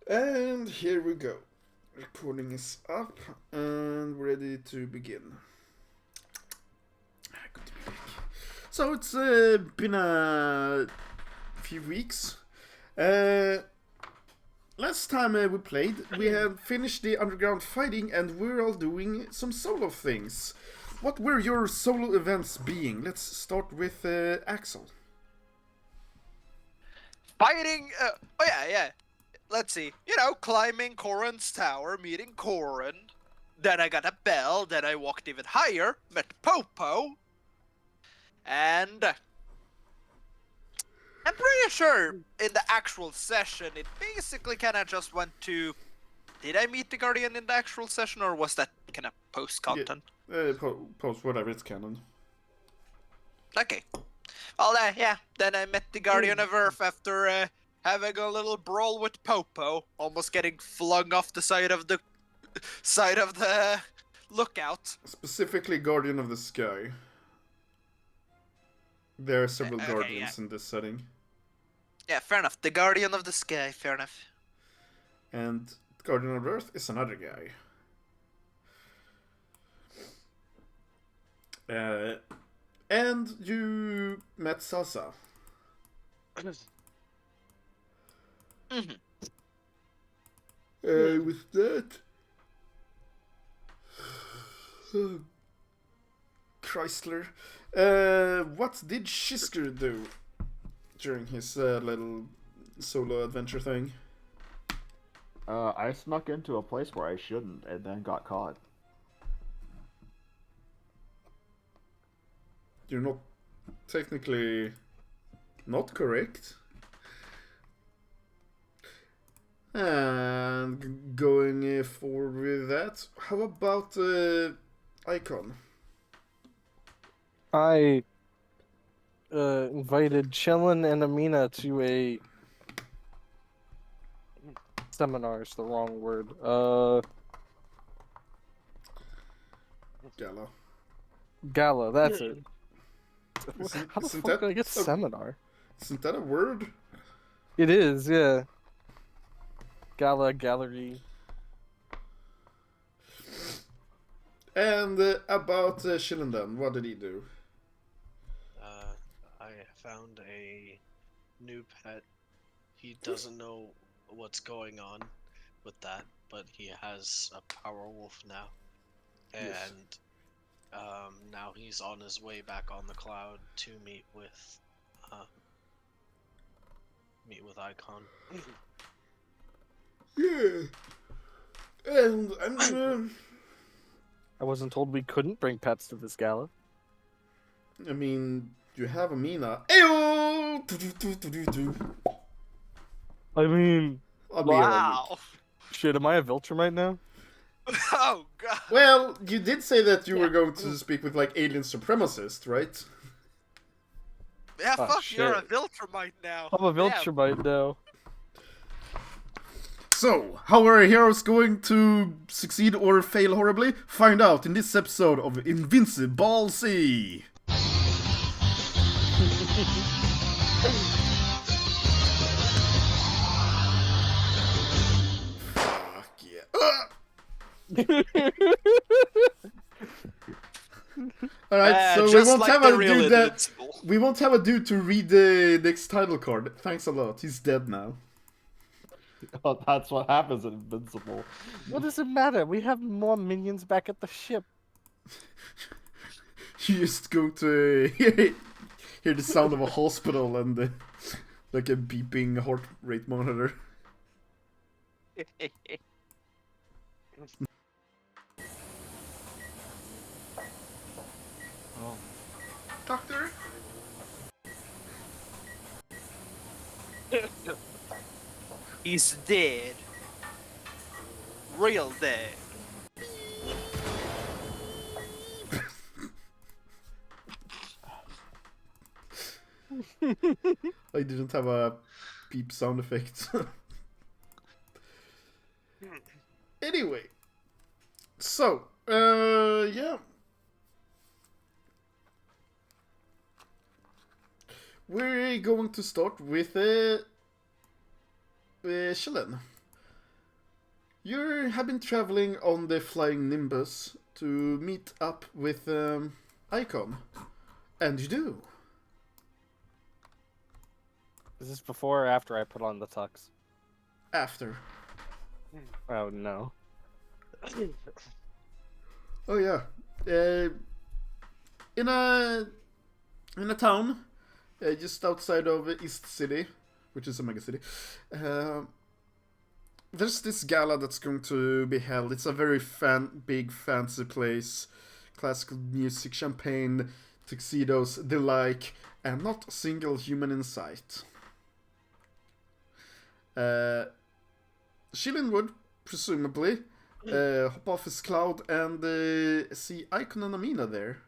And here we go. Recording is up and ready to begin. Good to be back. So it's been a few weeks. Last time we played, we had finished the underground fighting and we're all doing some solo things. What were your solo events being? Let's start with Axel. Fighting. Yeah. Let's see. Climbing Corin's tower, meeting Corin. Then I got a bell. Then I walked even higher, met Popo, and I'm pretty sure in the actual session it basically kind of just went to. Did I meet the Guardian in the actual session, or was that kind of post content? Post whatever, it's canon. Okay. Well, yeah. Then I met the Guardian of Earth after having a little brawl with Popo, almost getting flung off the side of the lookout. Specifically, Guardian of the Sky. There are several Guardians in this setting. Yeah, fair enough. The Guardian of the Sky, fair enough. And Guardian of Earth is another guy. And you met Salsa. Mm-hmm. With that... Chrysler. What did Shisker do during his little solo adventure thing? I snuck into a place where I shouldn't and then got caught. You're not technically not correct. And going forward with that, how about Icon? I invited Chillin and Amina to a seminar is the wrong word. Gala, that's it. How the fuck did I get seminar? Isn't that a word? It is, yeah. Gala, gallery. And about Shillendan, what did he do? I found a new pet. He doesn't know what's going on with that, but he has a power wolf now. And yes. Now he's on his way back on the cloud to meet with Icon. Yeah. And I wasn't told we couldn't bring pets to this gala. I mean, you have Amina. Ayo! I mean, wow. Shit, am I a Viltrumite now? Oh god. Well, you did say that you were going to speak with like alien supremacist, right? Yeah, Oh, fuck, shit. you're a Viltrumite now. I'm a Viltrumite now. So, how are our heroes going to succeed or fail horribly? Find out in this episode of Invincible C. Fuck yeah. Alright, so we won't have a dude that... We won't have a dude to read the next title card. Thanks a lot. He's dead now. Oh, that's what happens in Invincible. What does it matter? We have more minions back at the ship. You just go to hear the sound of a hospital and like a beeping heart rate monitor. Oh. Doctor? He's dead. Real dead. I didn't have a beep sound effect. Anyway. So, yeah. We're going to start with Shillen. You have been traveling on the Flying Nimbus to meet up with Icon. And you do. Is this before or after I put on the tux? After. Oh no. Oh yeah. In a town just outside of East City, which is a mega city, there's this gala that's going to be held. It's a very big fancy place, classical music, champagne, tuxedos, the like, and not a single human in sight. Shilin would presumably hop off his cloud and see Icon and Amina there.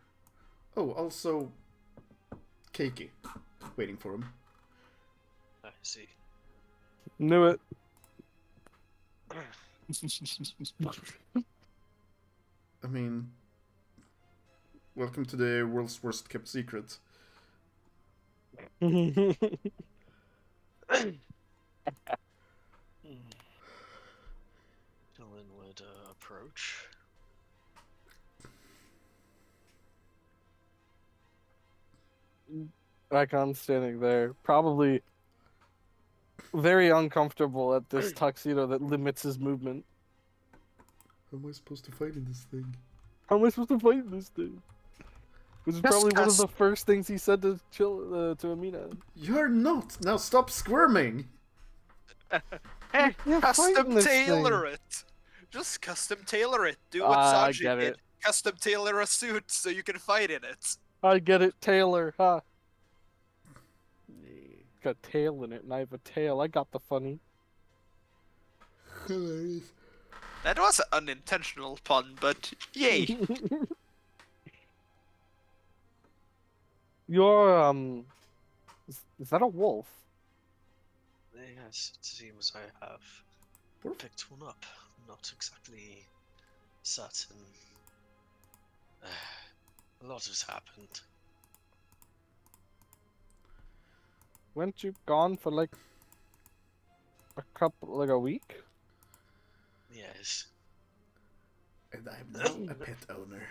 Oh, also Keiki waiting for him. I see. Knew it. I mean, welcome to the world's worst kept secret. Dylan would approach. Icon standing there, probably very uncomfortable at this tuxedo that limits his movement. How am I supposed to fight in this thing? How am I supposed to fight this thing? Which is probably one of the first things he said to to Amina. You're not! Now stop squirming! Hey, You're custom fighting this tailor thing. it. Just custom tailor it. Do what I Sanji get did. it. Custom tailor a suit so you can fight in it. I get it, Taylor, huh? Got a tail in it, and I have a tail. I got the funny. Hilarious. That was an unintentional pun, but yay. You're, is that a wolf? Yes, it seems I have Wolf? picked one up. Not exactly certain. A lot has happened. Weren't you gone for like a week? Yes. And I'm now a pet owner.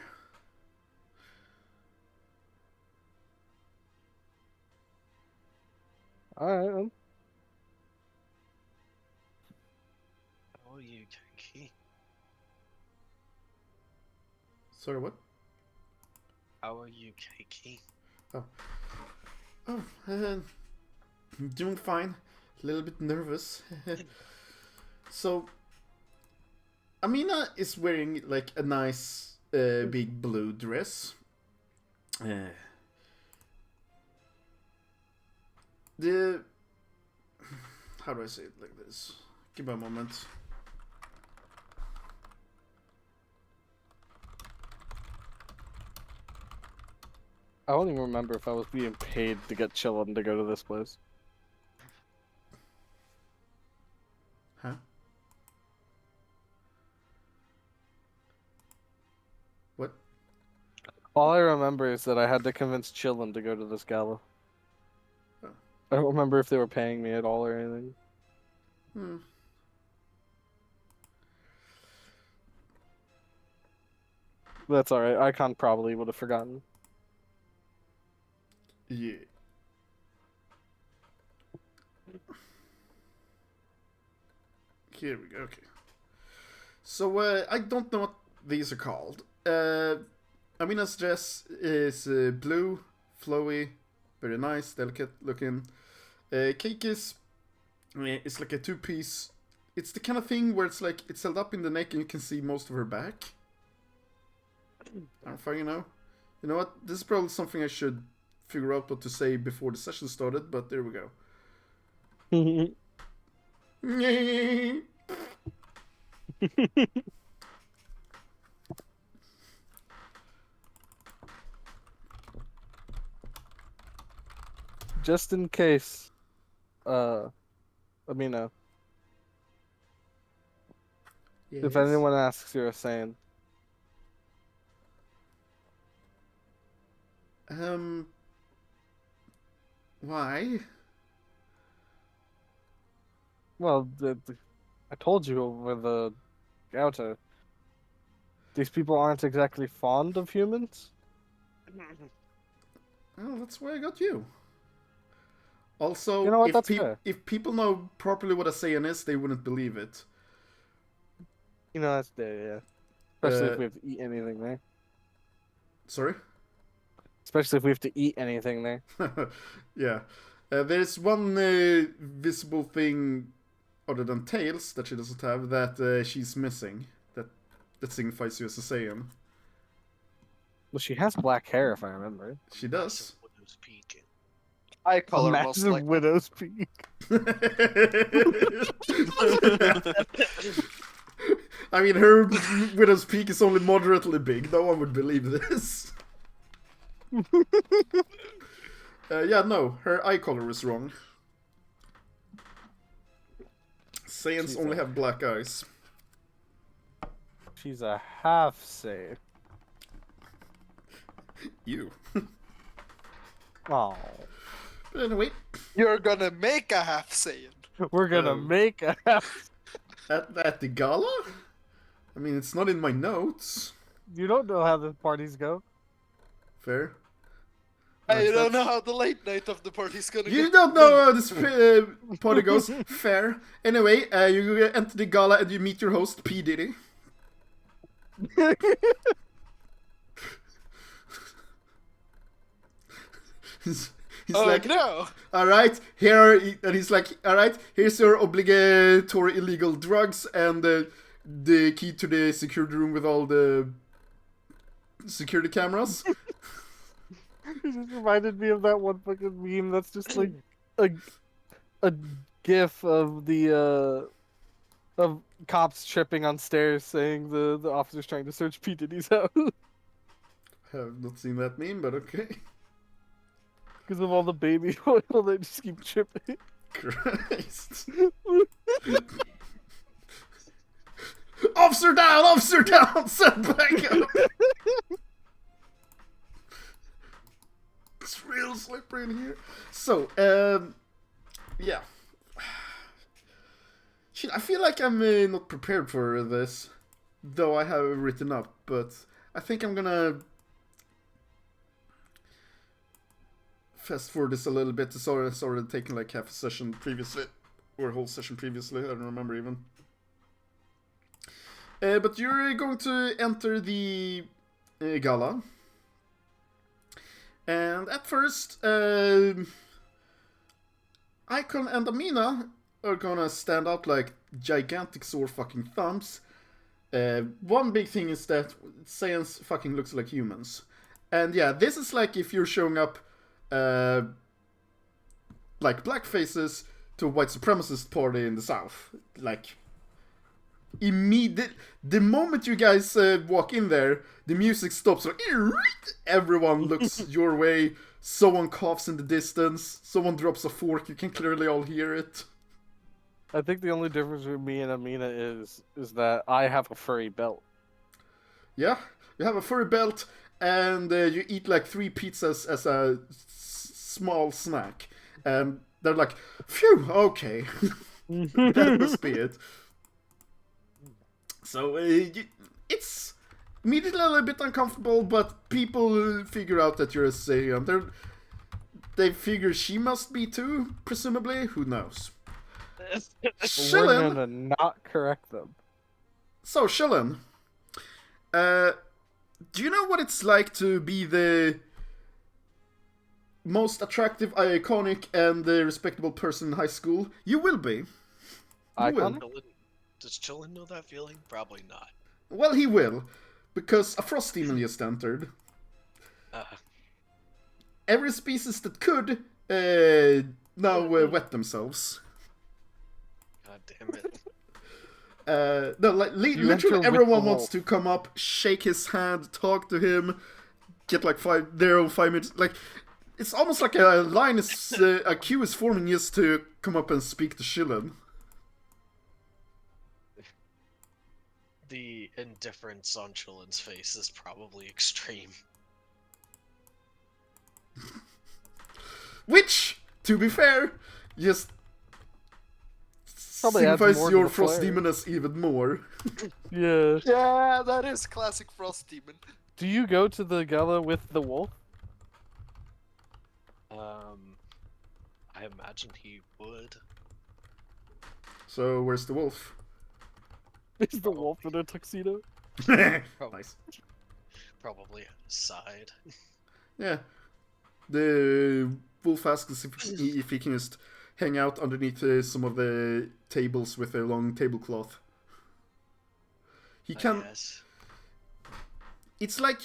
Alright, How are you, Kenki? Sorry, what? How are you, Keiki? Oh, doing fine. A little bit nervous. So, Amina is wearing like a nice big blue dress. The how do I say it like this? Give me a moment. I don't even remember if I was being paid to get Chillin to go to this place. Huh? What? All I remember is that I had to convince Chillin to go to this gala. Oh. I don't remember if they were paying me at all or anything. Hmm. That's alright. Icon probably would have forgotten. Yeah. Here we go. Okay. So I don't know what these are called. Amina's dress is blue, flowy, very nice, delicate looking. Cake is it's like a two-piece. It's the kind of thing where it's like it's held up in the neck and you can see most of her back. I don't fucking know. You know what? This is probably something I should figure out what to say before the session started, but there we go. Just in case, Amina, if anyone asks, you're saying. Why? Well, I told you over Gauta. These people aren't exactly fond of humans. Well, that's why I got you. Also, You know what? That's fair. if people know properly what a Saiyan is, they wouldn't believe it. You know, that's there, yeah. Especially if Uh, we have to eat anything there. Sorry? Especially if we have to eat anything there. Yeah. There's one visible thing other than tails that she doesn't have that she's missing. That signifies you as a Saiyan. Well, she has black hair, if I remember. She does. Widow's peak. Eye A color most massive likely. widow's peak. I mean, her widow's peak is only moderately big. No one would believe this. Yeah, no, her eye color is wrong. Saiyans only have black eyes. She's a half Saiyan. You. Oh. But anyway, You're gonna make a half Saiyan. We're gonna make a half. at the gala? I mean, it's not in my notes. You don't know how the parties go. Fair. I don't That's- know how the late night of the party's gonna You go. don't know how this party goes. Fair. Anyway, you enter the gala and you meet your host, P. Diddy. He's Oh like, no! all right, here, and he's like, all right, here's your obligatory illegal drugs and the key to the security room with all the security cameras. It just reminded me of that one fucking meme that's just like a gif of the of cops tripping on stairs saying the officer's trying to search P. Diddy's house Have not seen that meme, but okay. because of all the baby oil they just keep tripping. Christ. Officer down, send back up. It's real slippery in here. So, yeah. Shit, I feel like I'm not prepared for this, though I have it written up, but I think I'm gonna fast forward this a little bit. It's already taken like half a session previously, or a whole session previously, I don't remember even. But you're going to enter the gala. And at first, Icon and Amina are gonna stand out like gigantic sore fucking thumbs. One big thing is that Saiyans fucking looks like humans. And yeah, this is like if you're showing up like black faces to a white supremacist party in the South. Like, the moment you guys walk in there, the music stops. Like, everyone looks your way. Someone coughs in the distance. Someone drops a fork. You can clearly all hear it. I think the only difference with me and Amina is that I have a furry belt. Yeah, you have a furry belt, and you eat like 3 pizzas as a small snack. And they're like, phew, okay. That must be it. So, it's immediately a little bit uncomfortable, but people figure out that you're a Saiyan. They figure she must be too, presumably. Who knows? We're Shillin. gonna not correct them. So, Shillin, do you know what it's like to be the most attractive, iconic, and respectable person in high school? You will be. You Icon? will. Does Chillin know that feeling? Probably not. Well, he will, because a frost demon just entered. Every species that could now wet themselves. God damn it. No, like enter literally with everyone the wants wolf. to come up, shake his hand, talk to him, get like 5 minutes. Like, it's almost like a line is a queue is forming just to come up and speak to Shillin. The indifference on Chillin's face is probably extreme. Which, to be fair, just Probably adds signifies more to your the frost flair. demoness even more. Yeah. Yeah, that is classic Frost Demon. Do you go to the gala with the wolf? I imagine he would. So where's the wolf? Is the wolf in a tuxedo? Nice. Probably side. Yeah. The wolf asks if he can just hang out underneath some of the tables with a long tablecloth. He can. Yes. It's like.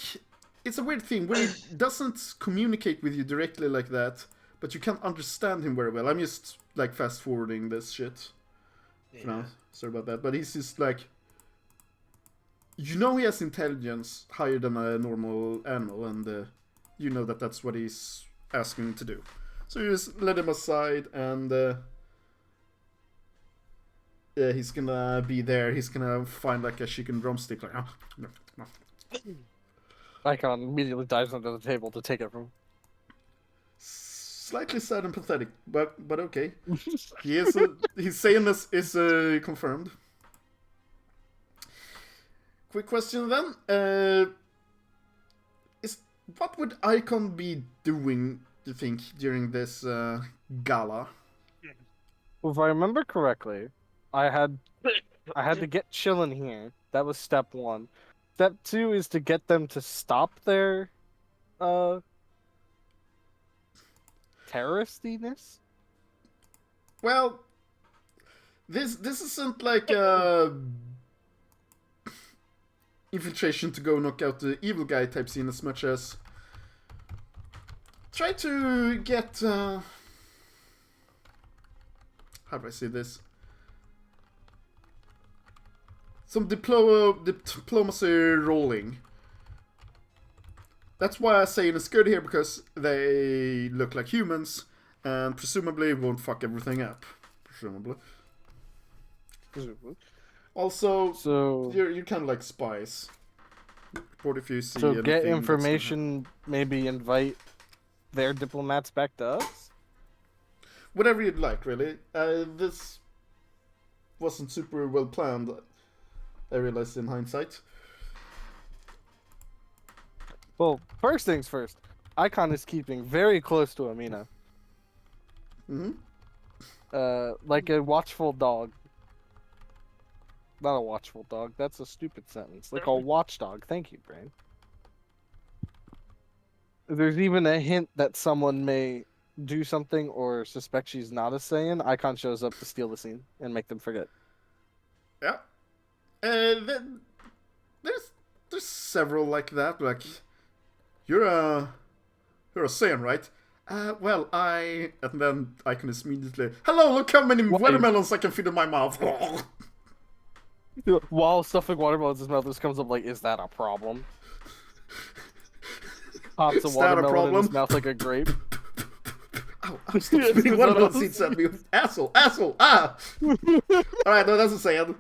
It's a weird thing where he doesn't communicate with you directly like that, but you can understand him very well. I'm just like fast forwarding this shit. Yeah. For now. Sorry about that. But he's just like. You know he has intelligence higher than a normal animal, and you know that that's what he's asking to do. So you just let him aside, and yeah, he's gonna be there. He's gonna find like a chicken drumstick, like. No, no. Icon immediately dives under the table to take it from. Slightly sad and pathetic, but okay. He is. His saying is confirmed. Quick question then. Is what would Icon be doing, do you think, during this gala? Well, if I remember correctly, I had to get chillin' here. That was step 1. Step 2 is to get them to stop their terroristiness. Well, this isn't like a infiltration to go knock out the evil guy type scene as much as try to get how do I say this? Some diplomacy rolling. That's why I say it's good here, because they look like humans and presumably won't fuck everything up. Presumably. Also, So you're kind of like spies. Report if you see so anything get that's gonna information, maybe invite their diplomats back to us. whatever you'd like, really. This wasn't super well planned, I realized in hindsight. Well, first things first. Icon is keeping very close to Amina. Mm-hmm. Like a watchful dog. Not a watchful dog. That's a stupid sentence. Like a watchdog. Thank you, brain. There's even a hint that someone may do something or suspect she's not a Saiyan. Icon shows up to steal the scene and make them forget. Yeah. Then there's several like that. Like, you're a Saiyan, right? Well, and then Icon is immediately, hello, look how many watermelons I can fit in my mouth. While stuffing watermelons in his mouth, this comes up like, is that a problem? Pops a Is that a watermelon in problem? his mouth like a grape. Ow, I'm still spitting watermelon seeds at me. Asshole, ah! Alright, no, that's a Saiyan.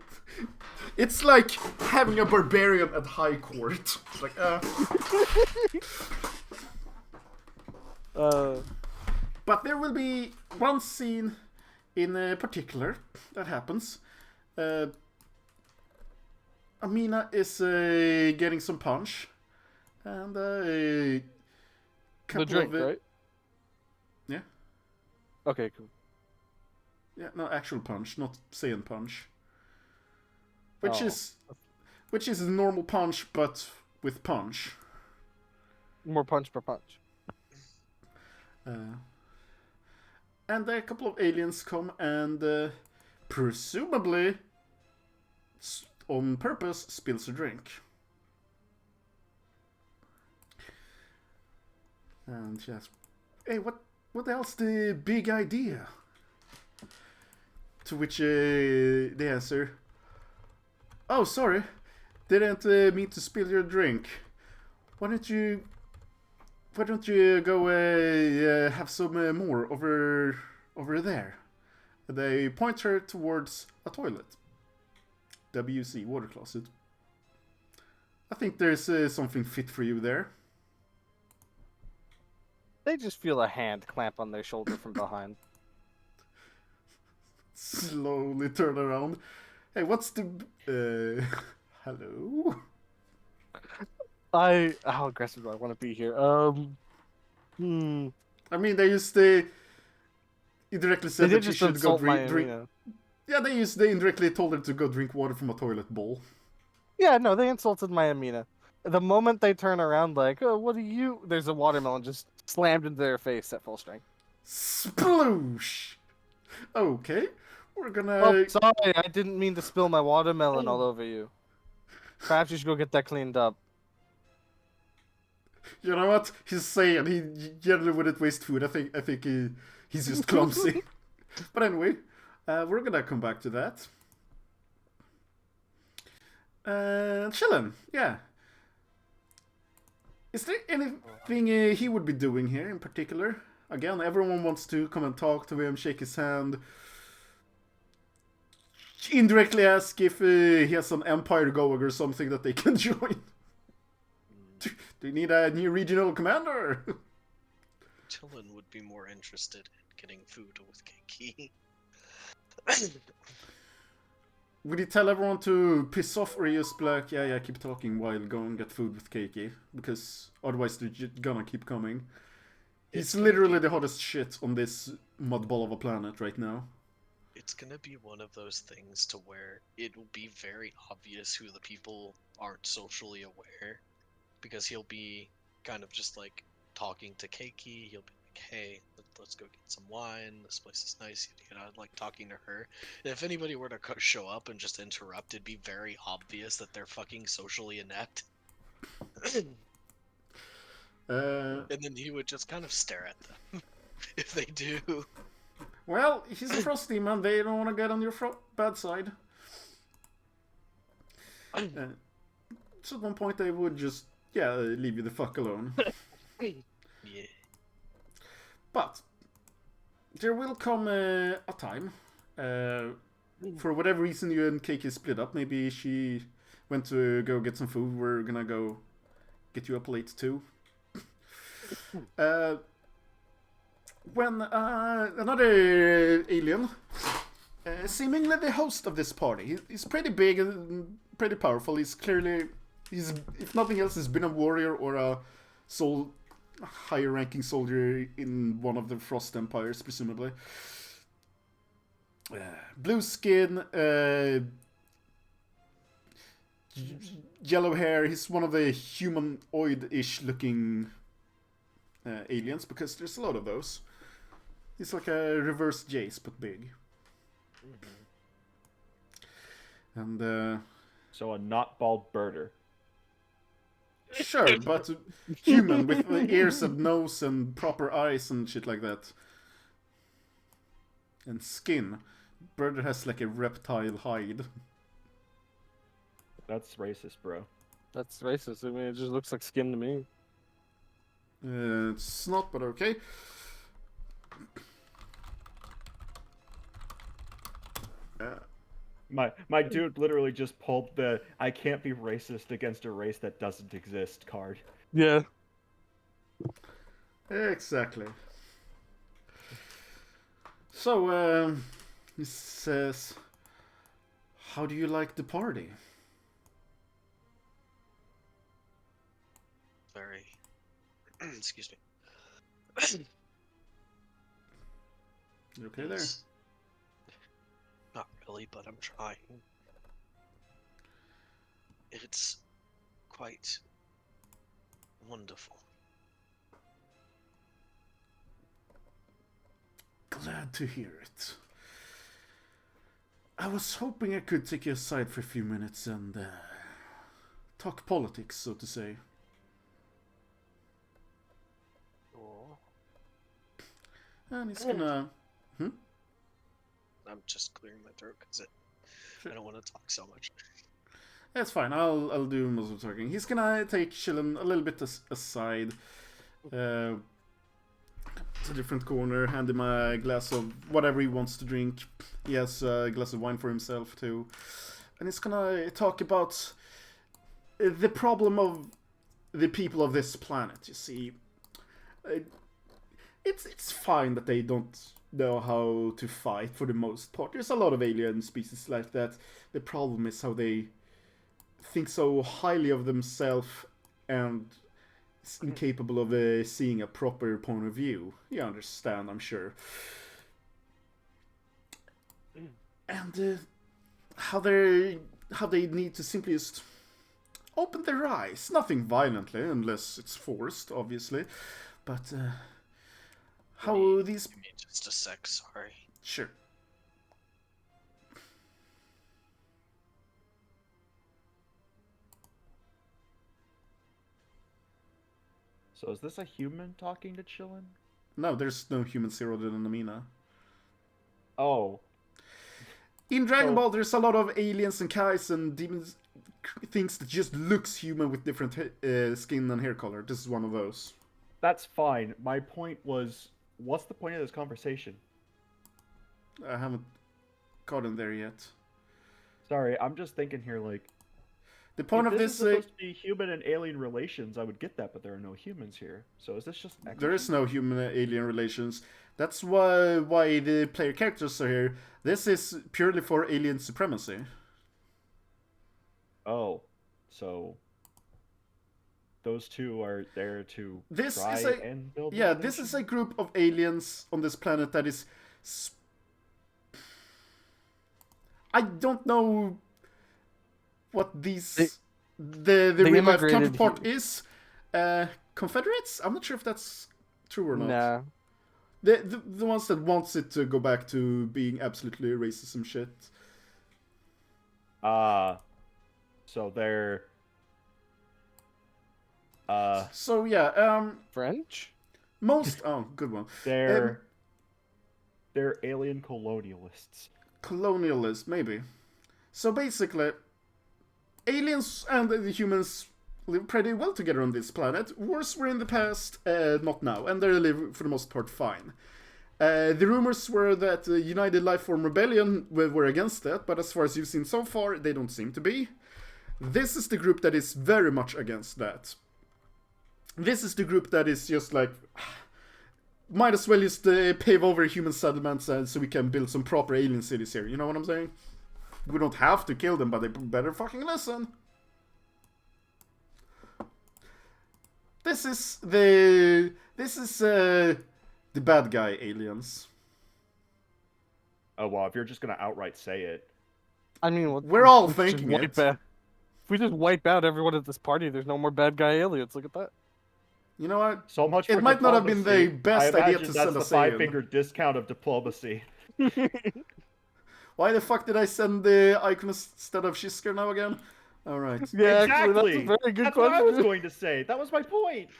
It's like having a barbarian at high court. It's like, But there will be one scene in particular that happens. Amina is getting some punch. And a couple The drink, of right? Yeah. Okay, cool. Yeah, no, actual punch, not Saiyan punch. Which Oh. is a normal punch, but with punch. More punch per punch. And a couple of aliens come and presumably, on purpose, spills a drink. And she asks, hey, what the hell's the big idea? To which they answer, oh, sorry, didn't mean to spill your drink. Why don't you go have some more over there? And they point her towards a toilet. WC, water closet. I think there's something fit for you there. They just feel a hand clamp on their shoulder from behind. slowly turn around. Hey, what's the... hello? How aggressive do I want to be here? I mean, they indirectly They said did that you just should go insult my drink. Amina. Yeah, they indirectly told her to go drink water from a toilet bowl. Yeah, no, they insulted my Amina. The moment they turn around, like, oh, what are you? There's a watermelon just slammed into their face at full strength. Sploosh! Okay, we're gonna... Oh, sorry, I didn't mean to spill my watermelon all over you. Perhaps you should go get that cleaned up. You know what? He's saying he generally wouldn't waste food. I think he's just clumsy. But anyway, we're gonna come back to that. Chillin', yeah. Is there anything he would be doing here in particular? Again, everyone wants to come and talk to him, shake his hand. Indirectly ask if he has an empire going or something that they can join. Do you need a new regional commander? Tillin would be more interested in getting food with Keiki. Would you tell everyone to piss off, or just be like, yeah, keep talking while go and get food with Keiki? Because otherwise they're just gonna keep coming. He's literally the hottest shit on this mudball of a planet right now. It's gonna be one of those things to where it will be very obvious who the people aren't socially aware. Because he'll be kind of just like talking to Keiki. He'll be like, hey, let's go get some wine. This place is nice. You know, like talking to her. And if anybody were to show up and just interrupt, it'd be very obvious that they're fucking socially inept. And then he would just kind of stare at them if they do. Well, he's a frosty man. They don't want to get on your bad side. So at one point they would just, leave you the fuck alone. Yeah. But there will come a time, for whatever reason you and Keiki split up. Maybe she went to go get some food. We're gonna go get you a plate too. When another alien, seemingly the host of this party, he's pretty big and pretty powerful. He's if nothing else, he's been a warrior or a higher ranking soldier in one of the Frost Empires, presumably. Blue skin, yellow hair. He's one of the humanoid-ish looking aliens, because there's a lot of those. He's like a reverse Jace, but big. And So a not bald birder. sure, but human with ears and nose and proper eyes and shit like that. And skin. Birder has like a reptile hide. That's racist, bro. That's racist. I mean, it just looks like skin to me. It's not, but okay. My dude literally just pulled the "I can't be racist against a race that doesn't exist" card. Yeah. Exactly. So, he says, how do you like the party? Very. Excuse me. You okay there? Not really, but I'm trying. It's quite wonderful. Glad to hear it. I was hoping I could take you aside for a few minutes and talk politics, so to say. Oh. And he's gonna... I'm just clearing my throat because I don't want to talk so much. That's fine, I'll do most of the talking. He's gonna take Chillin a little bit aside. To a different corner, hand him a glass of whatever he wants to drink. He has a glass of wine for himself too. And he's gonna talk about the problem of the people of this planet. You see, it's fine that they don't know how to fight for the most part. There's a lot of alien species like that. The problem is how they think so highly of themselves and is incapable of seeing a proper point of view. You understand, I'm sure. And how they need to simply just open their eyes. Nothing violently, unless it's forced, obviously. But how these... Give me just a sec, sorry. Sure. So is this a human talking to Chillin? No, there's no human zero than Amina. Oh. In Dragon Ball, there's a lot of aliens and kais and demons, things that just looks human with different skin and hair color. This is one of those. That's fine. My point was, what's the point of this conversation? I haven't gotten there yet. Sorry, I'm just thinking here, like... The point if of this this... is supposed to be human and alien relations, I would get that, but there are no humans here. So is this just... There is no human-alien relations. That's why the player characters are here. This is purely for alien supremacy. Oh. So... those two are there to and build... Yeah, this is a group of aliens on this planet that is... I don't know what these... the real-life counterpart is. Confederates? I'm not sure if that's true or not. Nah. The ones that wants it to go back to being absolutely racist and shit. So they're... So yeah, French? most... Oh, good one. They're alien colonialists. Colonialist, maybe. So basically, aliens and the humans live pretty well together on this planet. Wars were in the past, not now, and they live for the most part fine. The rumors were that the United Lifeform Rebellion were against that, but as far as you've seen so far, they don't seem to be. This is the group that is very much against that. This is the group that is just like... Might as well just pave over human settlements so we can build some proper alien cities here. You know what I'm saying? We don't have to kill them, but they better fucking listen. This is the bad guy aliens. Oh, well, if you're just gonna outright say it. I mean, we're all thinking it. If we just wipe out everyone at this party, there's no more bad guy aliens. Look at that. You know what? So much. It might not have been the best idea to send that's us the 5-finger discount of diplomacy. Why the fuck did I send the icon instead of Shisker now again? Alright. Yeah, Exactly. actually, that's a very good That's question. what I was going to say. That was my point.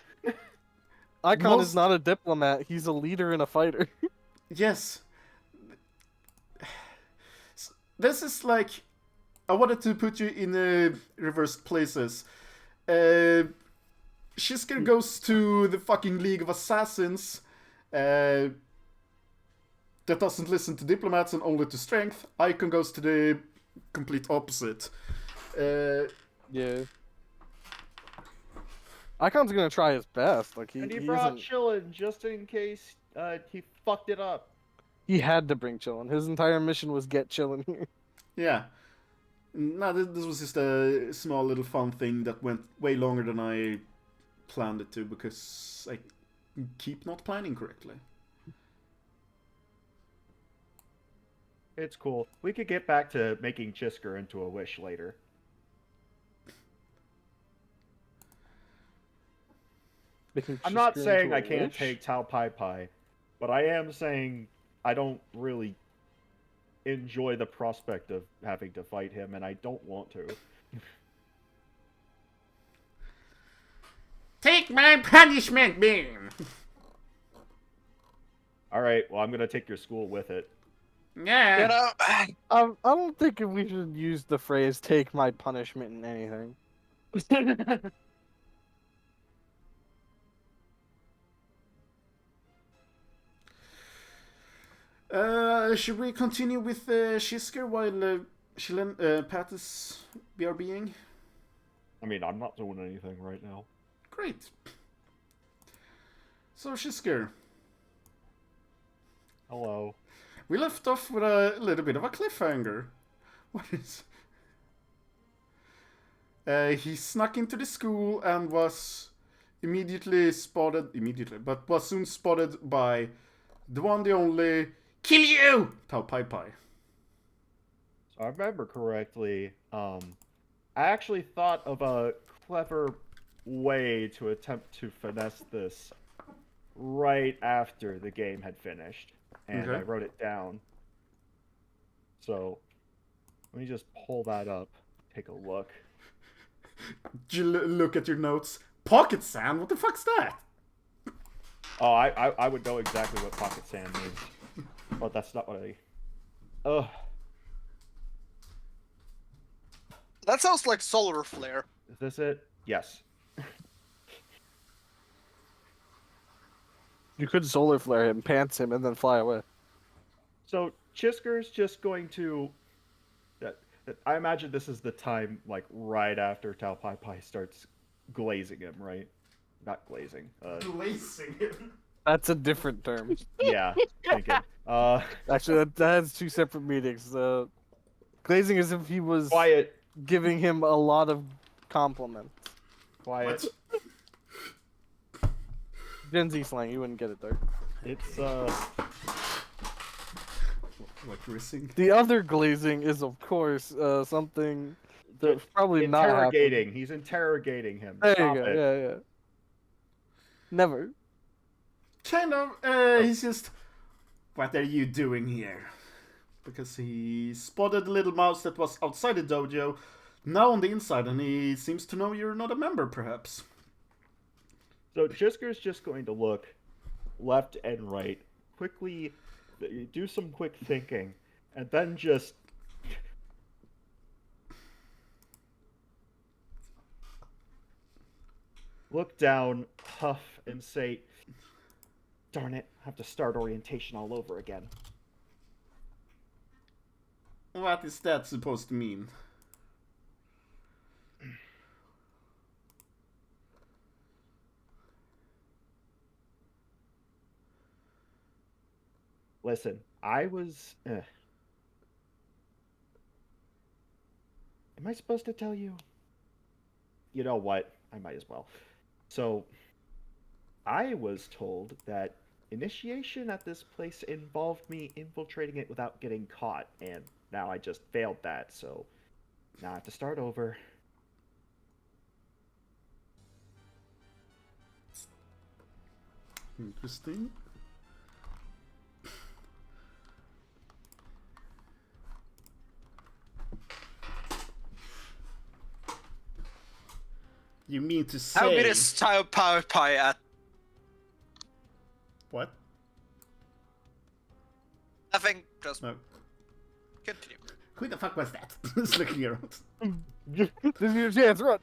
Icon is not a diplomat. He's a leader and a fighter. Yes. This is like... I wanted to put you in reversed places. Shisker goes to the fucking League of Assassins that doesn't listen to diplomats and only to strength. Icon goes to the complete opposite. Yeah. Icon's gonna try his best. Like And he he brought isn't... Chillin just in case he fucked it up. He had to bring Chillin. His entire mission was get Chillin here. Yeah. No, this was just a small little fun thing that went way longer than I planned it to because I keep not planning correctly. It's cool. We could get back to making Chisker into a wish later. I'm not saying I can't take Tao Pai Pai, but I am saying I don't really enjoy the prospect of having to fight him, and I don't want to. Take my punishment beam! Alright, well, I'm gonna take your school with it. Yeah. You know, I don't think we should use the phrase "take my punishment" in anything. Should we continue with Shisker while Pat is BRBing? I mean, I'm not doing anything right now. Great. So Shisker, Hello. We left off with a little bit of a cliffhanger. What is... he snuck into the school and was but was soon spotted by the one, the only, kill you! Tao Pai Pai. So I remember correctly, I actually thought of a clever way to attempt to finesse this right after the game had finished, and Okay. I wrote it down. So let me just pull that up, take a look. Did you look at your notes? Pocket sand? What the fuck's that? Oh, I would know exactly what pocket sand means, but that's not what I... Ugh. That sounds like solar flare. Is this it? Yes. You could solar flare him, pants him, and then fly away. So Chisker's just going to... I imagine this is the time, like, right after Tao Pai Pai starts glazing him, right? Not glazing. Glazing him. That's a different term. Yeah, thinking. Actually, that has two separate meanings. Glazing is if he was Quiet. giving him a lot of compliments. Quiet. Gen Z slang, you wouldn't get it there. It's, Like rissing. The other glazing is, of course, something that's probably not happening. interrogating. He's interrogating him. There Stop you go. it. Yeah. Never. Kind of, he's just... What are you doing here? Because he spotted the little mouse that was outside the dojo, now on the inside, and he seems to know you're not a member, perhaps. So Chisker's just going to look left and right, quickly do some quick thinking, and then just look down, huff, and say, "Darn it, I have to start orientation all over again." What is that supposed to mean? Listen, I was... Am I supposed to tell you? You know what? I might as well. So, I was told that initiation at this place involved me infiltrating it without getting caught, and now I just failed that, so now I have to start over. Interesting. You mean to say... How good is Tao Pai Pai at? What? Nothing. Just No. continue. Who the fuck was that? Just looking around. This is your chance, run.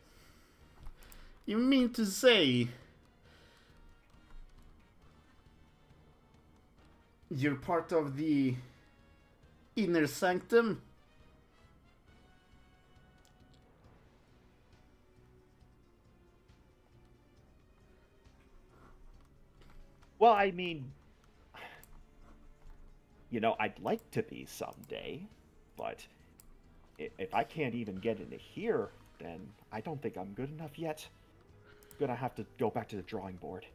You mean to say... You're part of the... Inner Sanctum? Well, I mean, you know, I'd like to be someday, but if I can't even get into here, then I don't think I'm good enough yet. I'm gonna have to go back to the drawing board.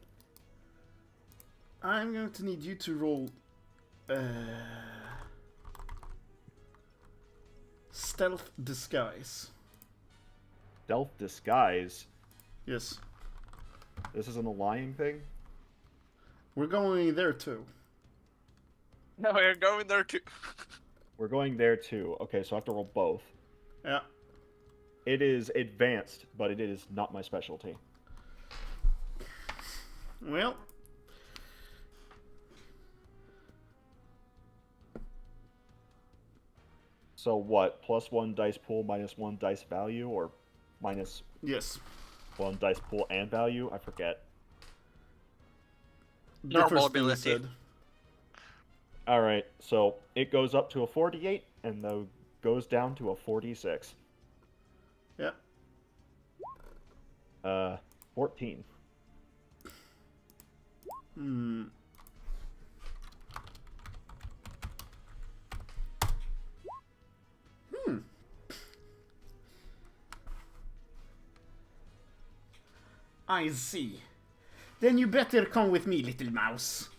I'm going to need you to roll... Stealth Disguise. Stealth disguise. Yes. This isn't a lying thing? We're going there too. No, we're going there too. We're going there too. Okay, so I have to roll both. Yeah. It is advanced, but it is not my specialty. Well... So what? +1 dice pool, -1 dice value, or minus Yes. 1 dice pool and value? I forget. The Normal first thing you ability. said. Alright, so it goes up to a 48 and then goes down to a 46. Yeah. 14. I see. Then you better come with me, little mouse.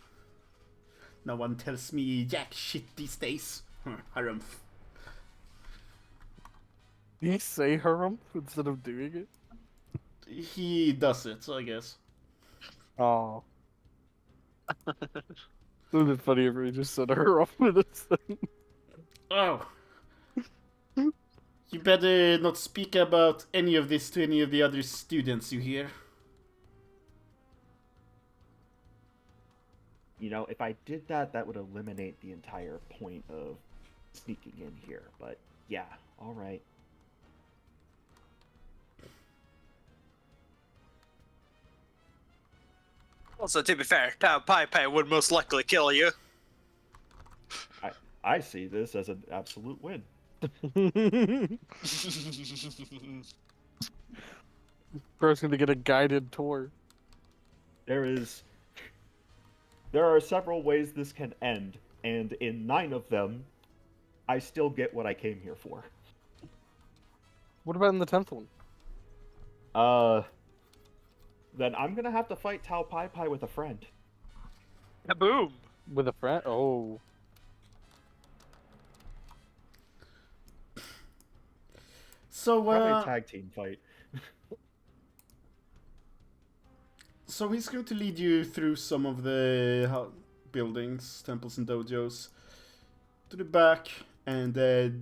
No one tells me jack shit these days. Harumph. Did he say harumph instead of doing it? He does it, I guess. Oh. It would have been funny if he just said harumph with his thing. Oh. You better not speak about any of this to any of the other students, you hear? You know, if I did that, that would eliminate the entire point of sneaking in here. But yeah, all right. Also, to be fair, Tao Pai Pai would most likely kill you. I see this as an absolute win. Bro's gonna get a guided tour. There are several ways this can end, and in 9 of them, I still get what I came here for. What about in the 10th one? Then I'm gonna have to fight Tao Pai Pai with a friend. Kaboom! With a friend? Oh. So, Probably a tag team fight. So he's going to lead you through some of the buildings, temples and dojos, to the back, and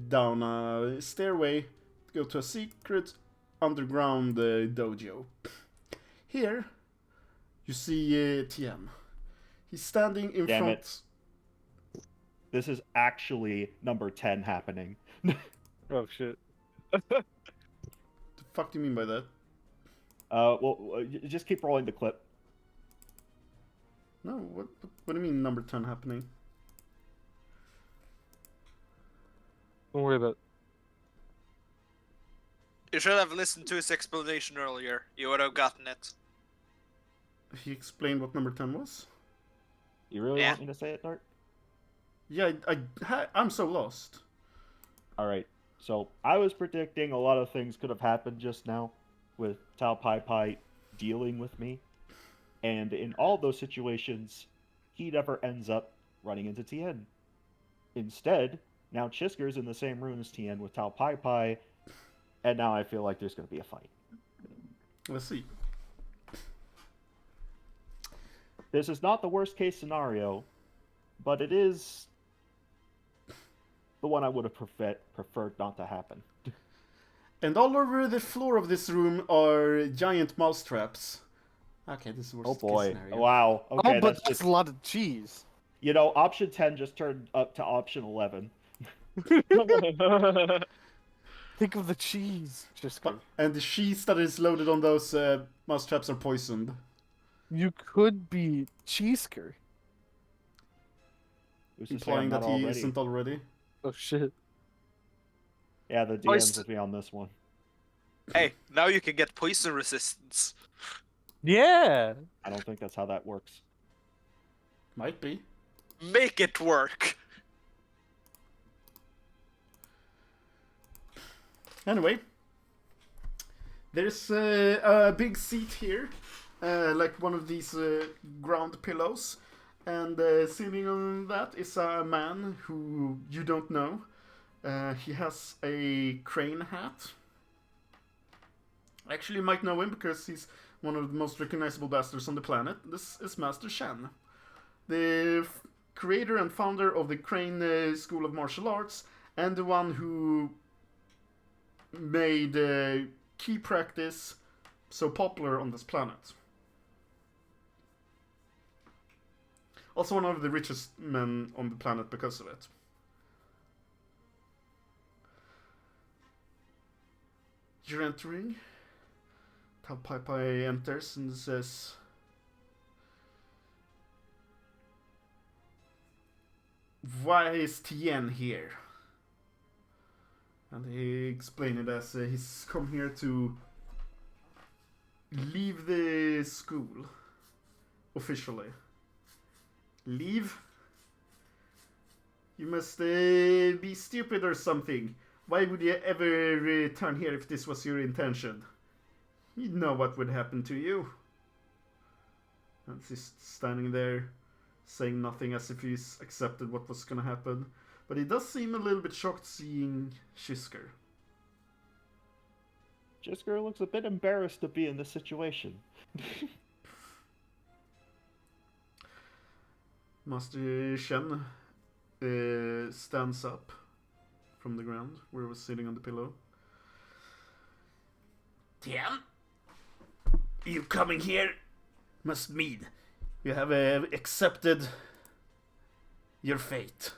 down a stairway to go to a secret underground dojo. Here, you see Tien. He's standing in Damn front... it. This is actually number 10 happening. Oh, shit. The fuck do you mean by that? Just keep rolling the clip. No, what do you mean number 10 happening? Don't worry about it. You should have listened to his explanation earlier. You would have gotten it. He explained what number 10 was? You really Yeah. want me to say it, Dart? Yeah, I'm so lost. Alright, so I was predicting a lot of things could have happened just now with Tao Pai Pai dealing with me. And in all those situations, he never ends up running into Tien. Instead, now Chisker's in the same room as Tien with Tao Pai Pai, and now I feel like there's going to be a fight. Let's see. This is not the worst case scenario, but it is the one I would have preferred not to happen. And all over the floor of this room are giant mouse traps. Okay, this is worst Oh case boy. scenario. Wow. Okay, oh, but that's that's just... a lot of cheese. You know, option 10 just turned up to option 11. Think of the cheese, Jisker. And the cheese that is loaded on those mouse traps are poisoned. You could be Cheesker. Who's to say Implying I'm that not he already? isn't already. Oh, shit. Yeah, the DMs will be on this one. Hey, now you can get poison resistance. Yeah! I don't think that's how that works. Might be. Make it work. Anyway. There's a big seat here. Like one of these ground pillows. And sitting on that is a man who you don't know. He has a crane hat. Actually, you might know him because he's one of the most recognizable bastards on the planet. This is Master Shen, the creator and founder of the Crane School of Martial Arts, and the one who made key practice so popular on this planet. Also one of the richest men on the planet because of it. You're entering. Tao Pai Pai enters and says, "Why is Tien here?" And he explained it as he's come here to leave the school officially. Leave? You must be stupid or something. Why would you ever return here if this was your intention? You know what would happen to you. And he's standing there, saying nothing as if he's accepted what was gonna happen. But he does seem a little bit shocked seeing Shisker. Jisker looks a bit embarrassed to be in this situation. Master Shen stands up from the ground where he was sitting on the pillow. Tian, you coming here must mean you have accepted your fate.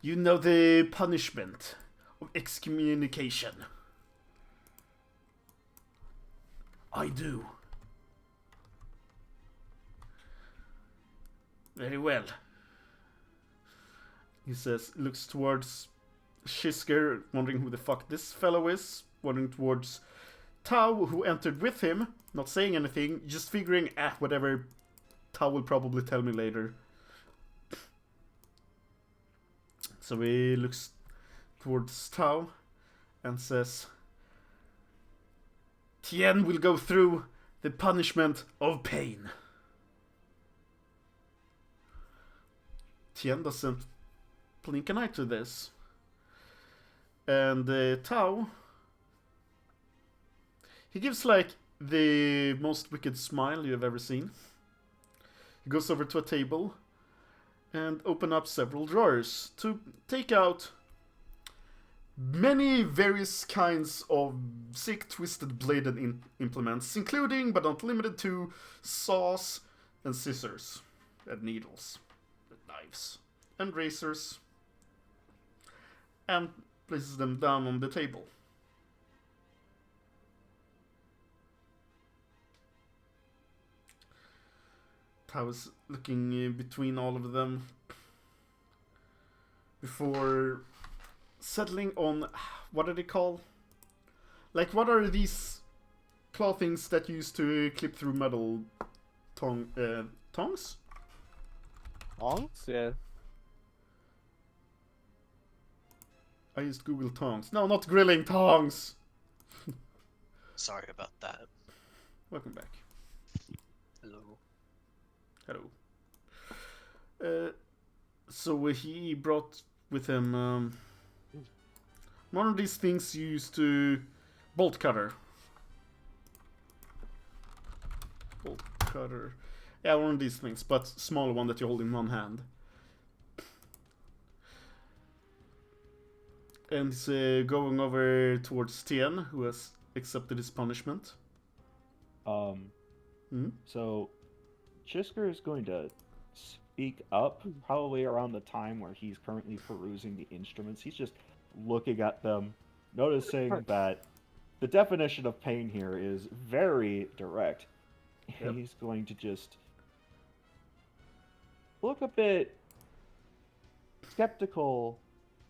You know the punishment of excommunication. I do. Very well. He says, looks towards Shisker, wondering who the fuck this fellow is, wondering towards Tao, who entered with him, not saying anything, just figuring, whatever, Tao will probably tell me later. So he looks towards Tao and says, Tien will go through the punishment of pain. Tien doesn't blink an eye to this. And Tao, he gives like the most wicked smile you've ever seen. He goes over to a table and open up several drawers to take out many various kinds of sick, twisted, bladed implements, including, but not limited to, saws and scissors and needles and knives and razors, and places them down on the table. Tao is looking between all of them before settling on, what are they called? Like, what are these claw things that you use to clip through metal? Tongs? Tongs? Yeah. I used Google tongs. No, not grilling tongs! Sorry about that. Welcome back. Hello. Hello. So he brought with him one of these things used to bolt cutter. Bolt cutter. Yeah, one of these things, but smaller one that you hold in one hand. And he's going over towards Tien, who has accepted his punishment. So Jisker is going to speak up, probably around the time where he's currently perusing the instruments. He's just looking at them, noticing that the definition of pain here is very direct. Yep. He's going to just look a bit skeptical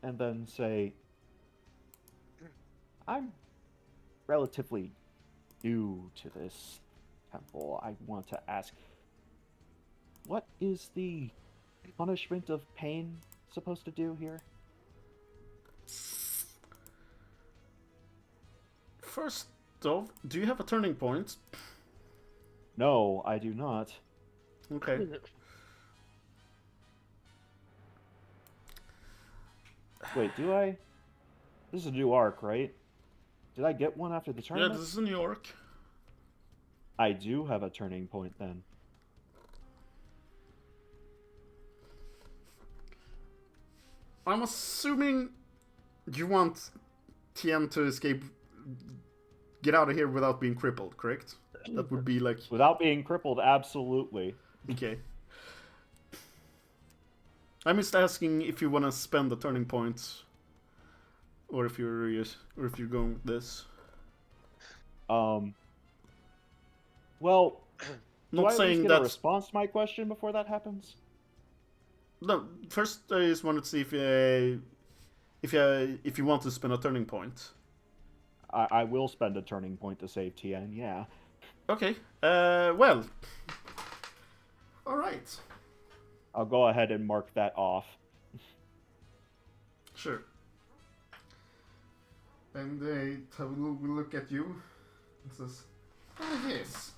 and then say, I'm relatively new to this temple. I want to ask, what is the punishment of pain supposed to do here? First off, do you have a turning point? No, I do not. Okay. Wait, do I? This is a new arc, right? Did I get one after the Yeah, tournament? this is New York. I do have a turning point then. I'm assuming you want Tien to escape, get out of here without being crippled, correct? That would be like... Without being crippled, absolutely. Okay. I'm just asking if you want to spend the turning point, or if you're going with this. Well, Not do I at least saying get a that. response to my question before that happens? No, first I just wanted to see if you want to spend a turning point. I will spend a turning point to save Tien, yeah. Okay. Well. All right. I'll go ahead and mark that off. Sure. And will look at you and says, "Oh yes,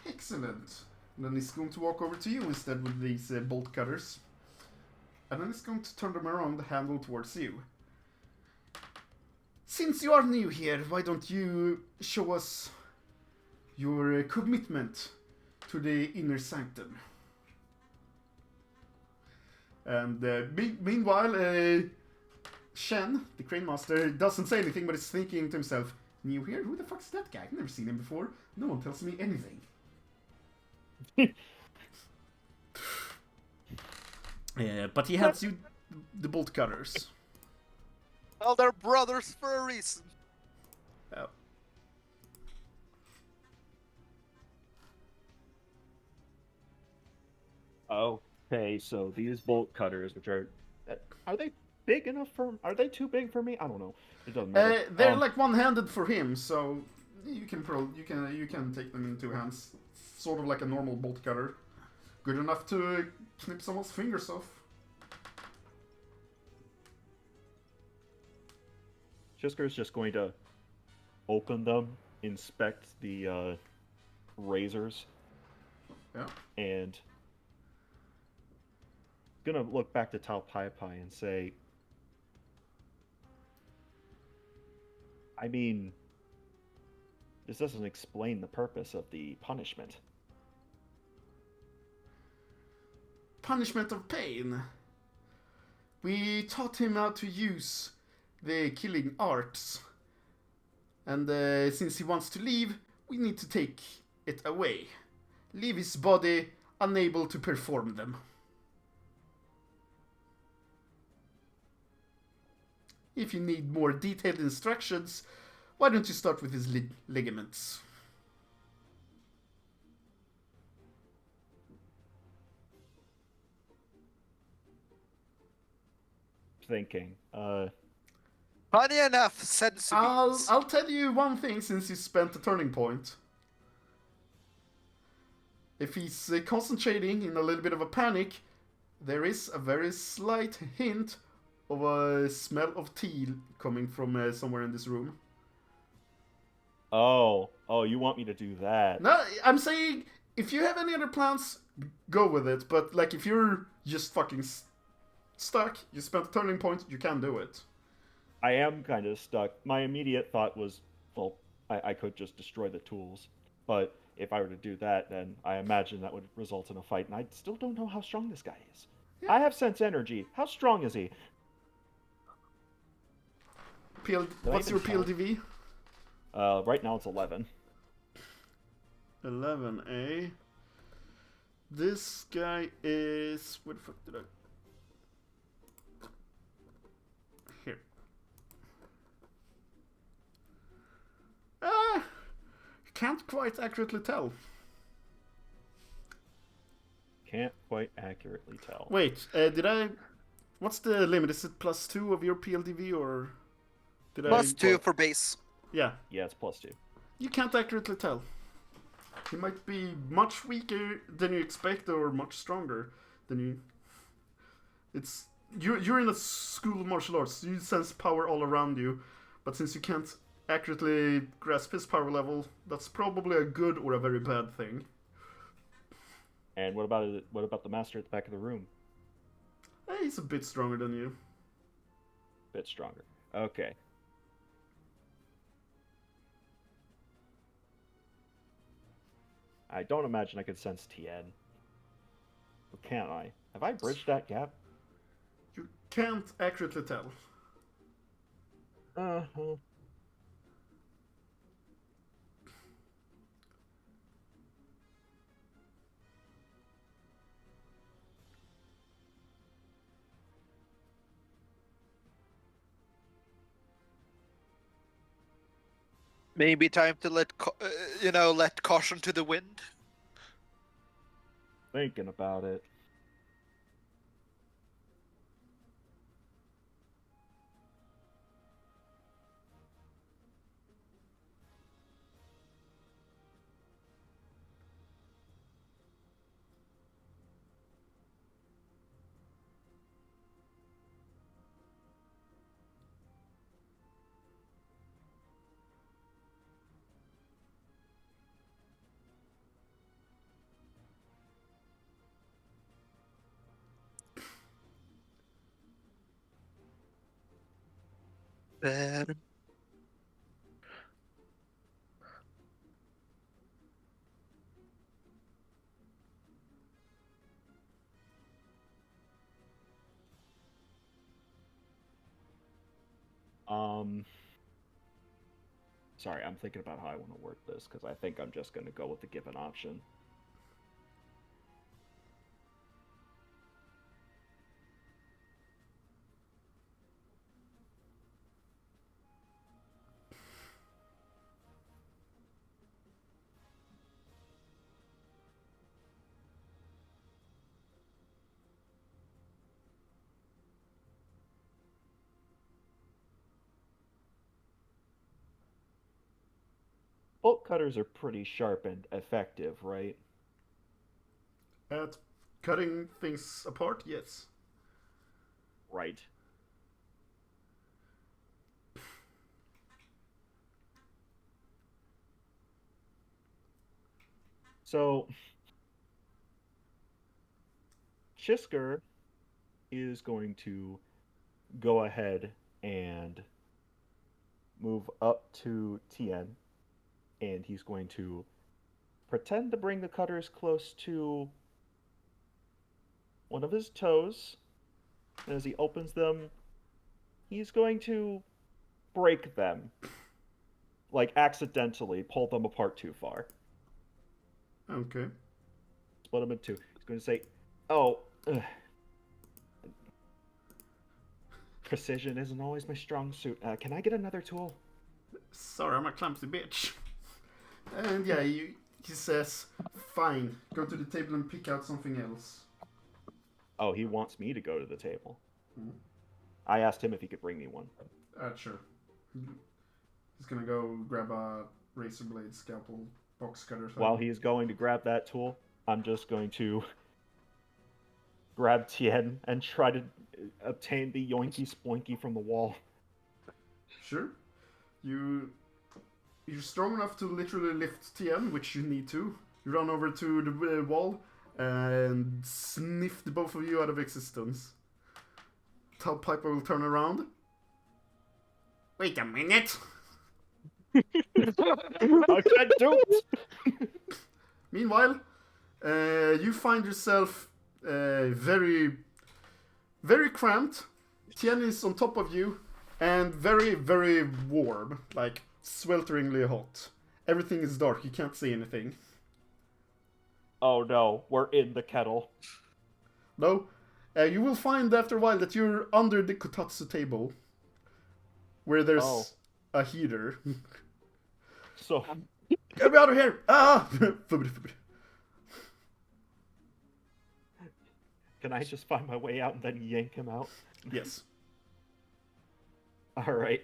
excellent. And then he's going to walk over to you instead with these bolt cutters. And then he's going to turn them around, the handle towards you. Since you are new here, why don't you show us your commitment to the inner sanctum? And meanwhile, Shen, the crane master, doesn't say anything, but is thinking to himself, new here? Who the fuck's that guy? I've never seen him before. No one tells me anything. But he hands you the bolt cutters. Well, they're brothers for a reason. Oh. Okay, so these bolt cutters, which are they big enough for? Are they too big for me? I don't know. It doesn't matter. They're like one-handed for him, so you can take them in two hands, sort of like a normal bolt cutter. Good enough to snip someone's fingers off. Chisker's just going to open them, inspect the razors, and gonna look back to Tao Pai Pai and say, I mean, this doesn't explain the purpose of the punishment. Punishment of pain. We taught him how to use the killing arts. And since he wants to leave, we need to take it away. Leave his body unable to perform them. If you need more detailed instructions, why don't you start with his ligaments? Thinking. Funny enough, sense I'll tell you one thing since you spent a turning point. If he's concentrating in a little bit of a panic, there is a very slight hint of a smell of tea coming from somewhere in this room. Oh, you want me to do that? No, I'm saying if you have any other plans, go with it. But like, if you're just fucking stuck, you spent a turning point, you can do it. I am kind of stuck. My immediate thought was, well, I could just destroy the tools. But if I were to do that, then I imagine that would result in a fight. And I still don't know how strong this guy is. Yeah. I have sense energy. How strong is he? What's your PLDV? Right now it's 11. 11, eh? This guy is... Where the fuck did I... Here. Can't quite accurately tell. Can't quite accurately tell. Wait, did I... What's the limit? Is it +2 of your PLDV, or... Did +2 for base. Yeah. Yeah, it's +2. You can't accurately tell. He might be much weaker than you expect, or much stronger than you... It's... You're in a school of martial arts, so you sense power all around you, but since you can't accurately grasp his power level, that's probably a good or a very bad thing. And what about the master at the back of the room? He's a bit stronger than you. Bit stronger. Okay. I don't imagine I could sense Tien. Or can I? Have I bridged that gap? You can't accurately tell. Uh-huh. Maybe time to let caution to the wind. Thinking about it. Bad. Sorry, I'm thinking about how I want to word this, because I think I'm just going to go with the given option. Bolt cutters are pretty sharp and effective, right? At cutting things apart, yes. Right. So, Shisker is going to go ahead and move up to Tien, and he's going to pretend to bring the cutters close to one of his toes. And as he opens them, he's going to break them. Like, accidentally pull them apart too far. Okay. Split them in two. He's going to say, oh, precision isn't always my strong suit. Can I get another tool? Sorry, I'm a clumsy bitch. And yeah, he says, fine, go to the table and pick out something else. Oh, he wants me to go to the table. Hmm. I asked him if he could bring me one. Sure. He's gonna go grab a razor blade, scalpel, box cutter thing. While he's going to grab that tool, I'm just going to grab Tien and try to obtain the yoinky spoinky from the wall. Sure. You're strong enough to literally lift Tien, which you need to. You run over to the wall and sniff the both of you out of existence. Tal Piper will turn around. Wait a minute! I can't do it! Meanwhile, you find yourself very, very cramped. Tien is on top of you, and very, very warm, like swelteringly hot. Everything is dark, you can't see anything. Oh no, we're in the kettle. No, you will find after a while that you're under the kotatsu table, where there's a heater. So, get me out of here! Ah! can I just find my way out and then yank him out? Yes. Alright.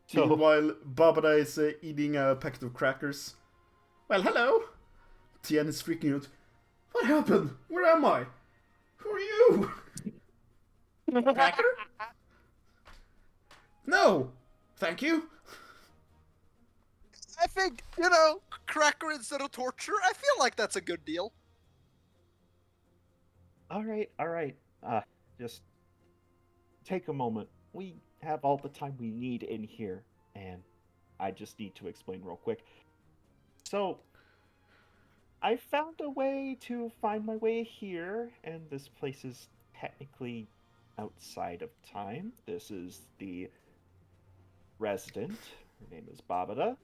So, Meanwhile, Babada is eating a packet of crackers. Well, hello! Tien is freaking out. What happened? Where am I? Who are you? Cracker? No! Thank you. I think, cracker instead of torture, I feel like that's a good deal. alright. Just take a moment. We have all the time we need in here, and I just need to explain real quick. So, I found a way to find my way here, and this place is technically outside of time. This is the resident. Her name is Babada.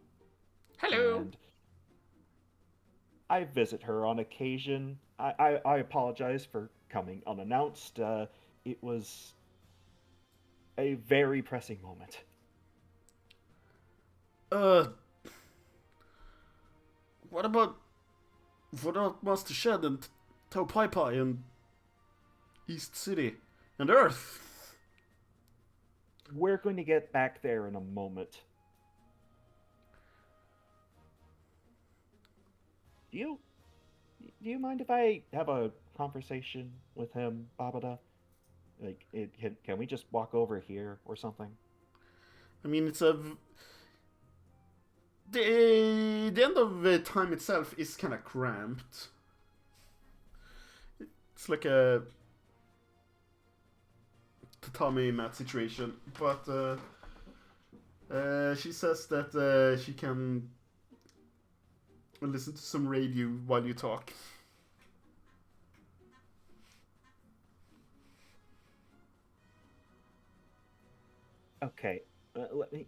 Hello. And I visit her on occasion. I apologize for coming unannounced. It was a very pressing moment. What about Master Shed and Tau Pai Pai and East City and Earth? We're going to get back there in a moment. Do you mind if I have a conversation with him, Babada? Like, can we just walk over here or something? I mean, it's the end of the time itself is kind of cramped. It's like a tatami mat situation, but she says that she can listen to some radio while you talk. Okay, let me.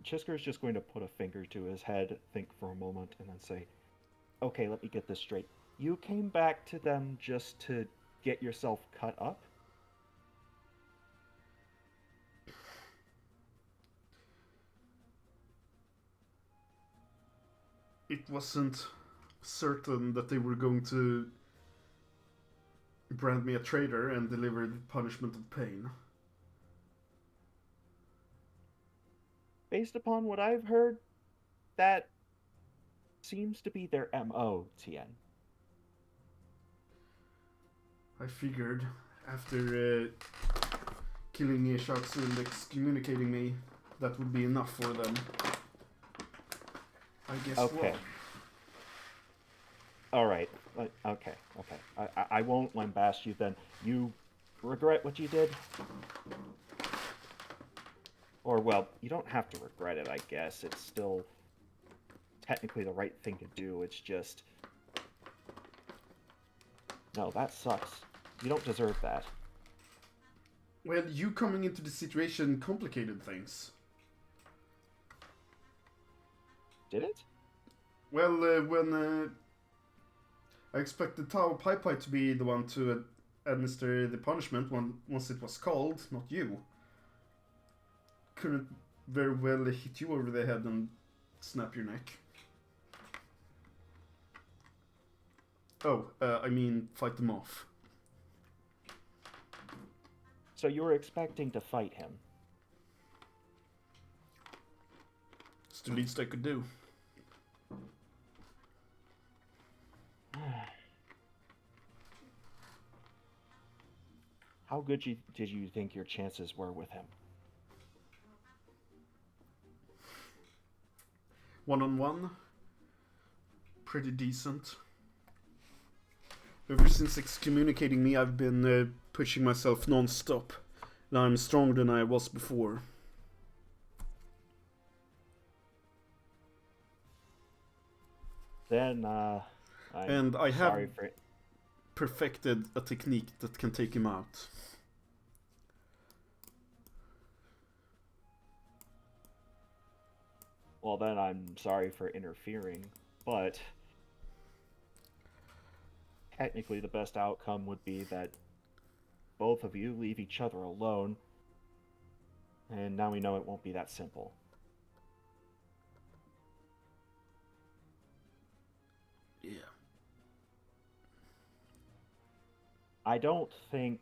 Chisker's just going to put a finger to his head, think for a moment, and then say, "Okay, let me get this straight. You came back to them just to get yourself cut up?" It wasn't certain that they were going to brand me a traitor and deliver the punishment of pain. Based upon what I've heard, that seems to be their MO, Tien. I figured after killing Yeshatsu and excommunicating me, that would be enough for them. I guess. Okay. Well. Alright. Okay. I won't lambaste you then. You regret what you did? Or, well, you don't have to regret it, I guess. It's still technically the right thing to do. It's just... No, that sucks. You don't deserve that. Well, you coming into the situation complicated things. Did it? Well, when I expected Tao Pai Pai to be the one to administer the punishment once it was called, not you. Couldn't very well hit you over the head and snap your neck. Oh, I mean fight them off. So you were expecting to fight him? It's the least I could do. How good did you think your chances were with him? 1-on-1, pretty decent. Ever since excommunicating me, I've been pushing myself non-stop. And I'm stronger than I was before. Then, And I have sorry for... perfected a technique that can take him out. Well, then I'm sorry for interfering, but technically the best outcome would be that both of you leave each other alone, and now we know it won't be that simple. Yeah. I don't think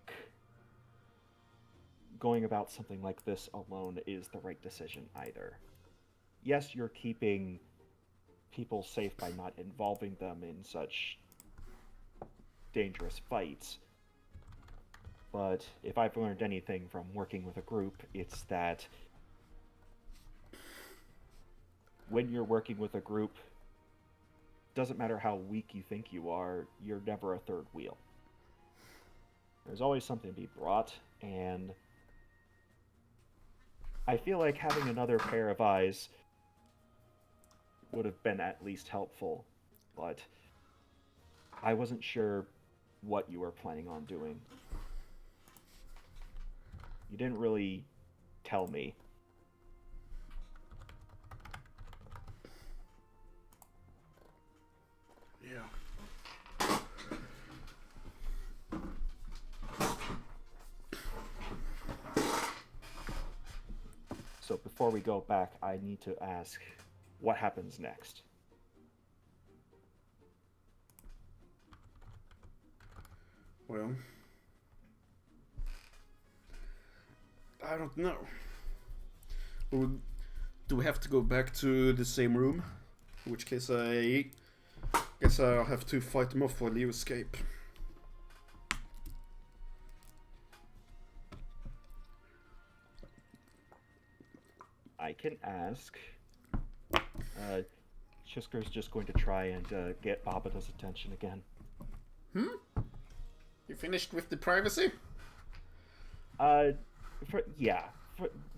going about something like this alone is the right decision either. Yes, you're keeping people safe by not involving them in such dangerous fights. But if I've learned anything from working with a group, it's that when you're working with a group, doesn't matter how weak you think you are, you're never a third wheel. There's always something to be brought, and I feel like having another pair of eyes would have been at least helpful, but I wasn't sure what you were planning on doing. You didn't really tell me. Yeah. So before we go back, I need to ask, what happens next? Well, I don't know. Do we have to go back to the same room? In which case I guess I'll have to fight them off while you escape. I can ask. Chisker's just going to try and get Babata's attention again. You finished with the privacy?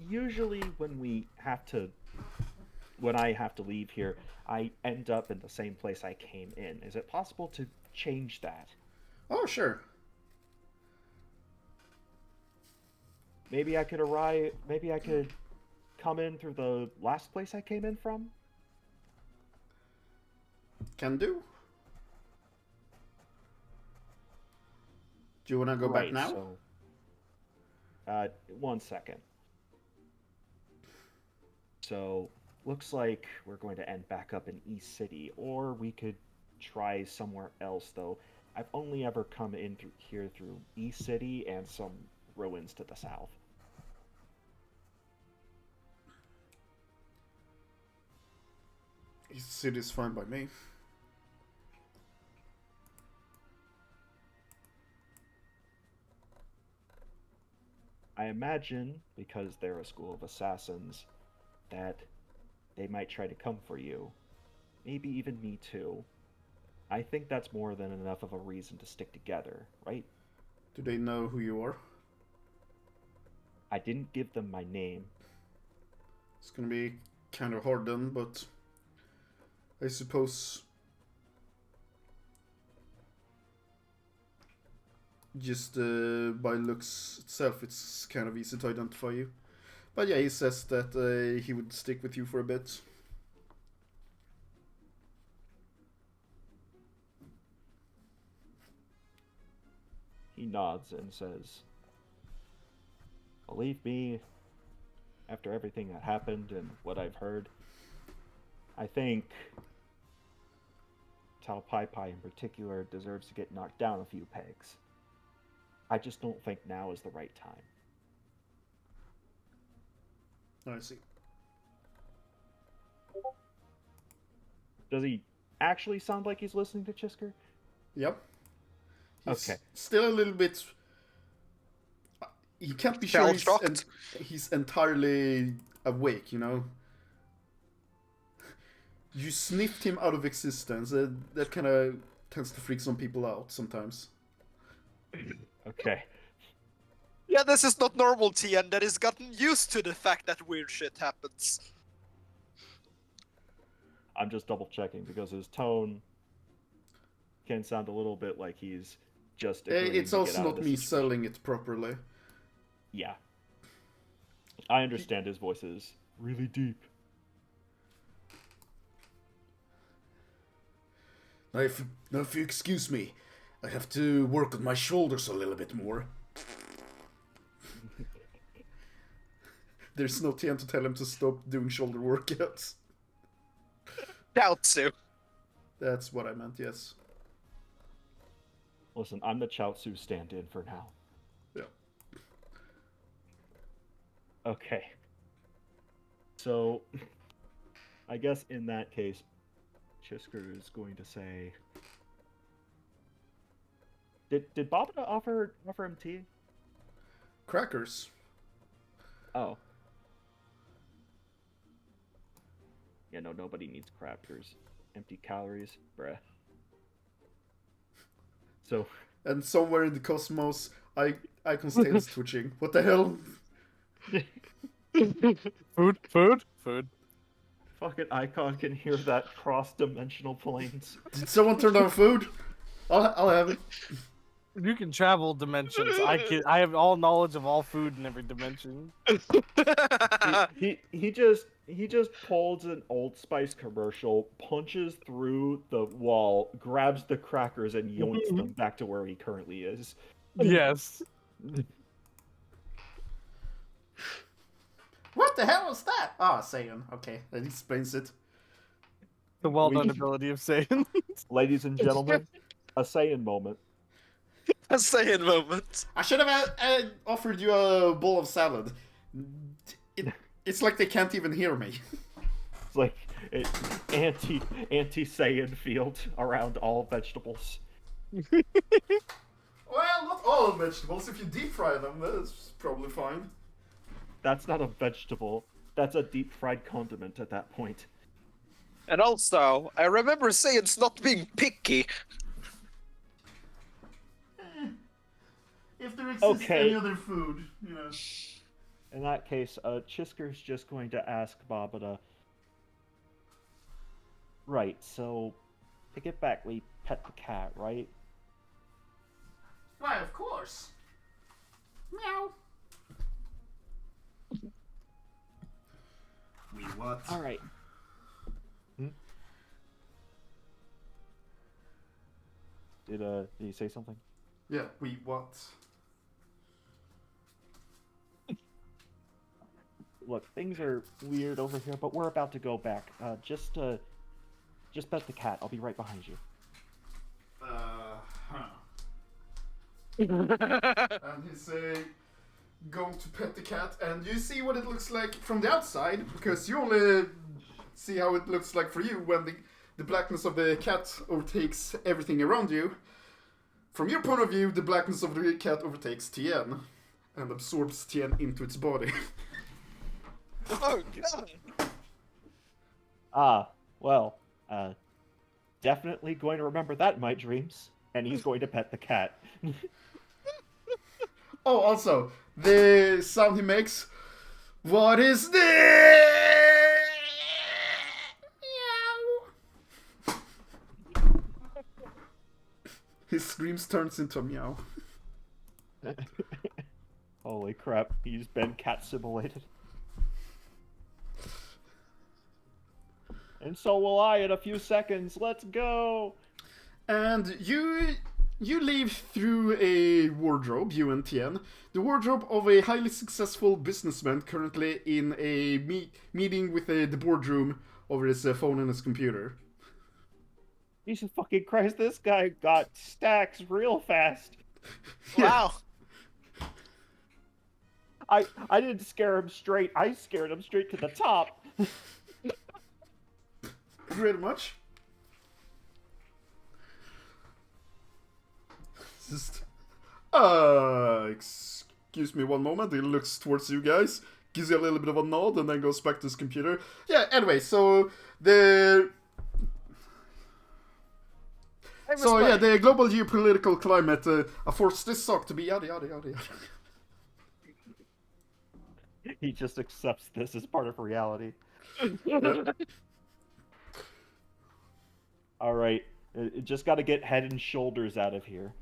Usually when I have to leave here, I end up in the same place I came in. Is it possible to change that? Oh, sure. Maybe I could come in through the last place I came in from? Can do. Do you want to go back now? So, 1 second. So, looks like we're going to end back up in East City, or we could try somewhere else, though. I've only ever come in through East City and some ruins to the south. East City's fine by me. I imagine, because they're a school of assassins, that they might try to come for you. Maybe even me too. I think that's more than enough of a reason to stick together, right? Do they know who you are? I didn't give them my name. It's gonna be kind of hard then, but I suppose just by looks itself, it's kind of easy to identify you. But yeah, he says that he would stick with you for a bit. He nods and says, "Believe me, after everything that happened and what I've heard, I think Tao Pai Pai in particular deserves to get knocked down a few pegs. I just don't think now is the right time." I see. Does he actually sound like he's listening to Chisker? Yep. He's Okay. still a little bit. He can't be sure Shell-shocked. he's entirely awake, you know? You sniffed him out of existence. That kind of tends to freak some people out sometimes. Okay. Yeah, this is not normal Tien that has gotten used to the fact that weird shit happens. I'm just double checking because his tone can sound a little bit like he's just agreeing It's to get also out of not the me situation. selling it properly. Yeah. I understand his voice is really deep. Now if you excuse me, I have to work on my shoulders a little bit more. There's no time to tell him to stop doing shoulder workouts. Doubtsu. That's what I meant, yes. Listen, I'm the Chaozu stand-in for now. Yeah. Okay. So, I guess in that case, Chisker is going to say... Did Babata offer him tea? Crackers. Oh. Yeah, no, nobody needs crackers. Empty calories, bruh. So... And somewhere in the cosmos, Icon's tail is twitching. What the hell? Food. Fucking Icon can hear that cross-dimensional planes. Did someone turn down food? I'll have it. You can travel dimensions. I have all knowledge of all food in every dimension. He just pulls an Old Spice commercial, punches through the wall, grabs the crackers, and yoinks them back to where he currently is. Yes. What the hell was that? Ah, Saiyan. Okay, that explains it. The well-known ability of Saiyan. Ladies and gentlemen, a Saiyan moment. A Saiyan moment. I should have offered you a bowl of salad. It's like they can't even hear me. It's like an anti-Saiyan field around all vegetables. Well, not all vegetables. If you deep fry them, that's probably fine. That's not a vegetable. That's a deep-fried condiment at that point. And also, I remember Saiyans not being picky. If there exists Okay. any other food, you know. In that case, Chisker's just going to ask Babada. Right, so to get back, we pet the cat, right? Why, of course. Meow. We what? All right. Did he say something? Yeah, we what? Look, things are weird over here, but we're about to go back. Just pet the cat. I'll be right behind you. Huh. And he's going to pet the cat, and you see what it looks like from the outside, because you only see how it looks like for you when the blackness of the cat overtakes everything around you. From your point of view, the blackness of the cat overtakes Tien, and absorbs Tien into its body. Oh god. Well, definitely going to remember that in my dreams, and he's going to pet the cat. Oh, also, the sound he makes. What is this? Meow. His screams turns into a meow. Holy crap, he's been cat simulated. And so will I in a few seconds. Let's go! And you leave through a wardrobe, you and Tien. The wardrobe of a highly successful businessman currently in a meeting with the boardroom over his phone and his computer. Jesus fucking Christ, this guy got stacks real fast. Wow. I didn't scare him straight, I scared him straight to the top. Pretty much. Just, excuse me one moment. He looks towards you guys, gives you a little bit of a nod, and then goes back to his computer. Yeah, anyway, so the global geopolitical climate affords this sock to be yada yada yada yada. He just accepts this as part of reality. Alright, just gotta get Head and Shoulders out of here.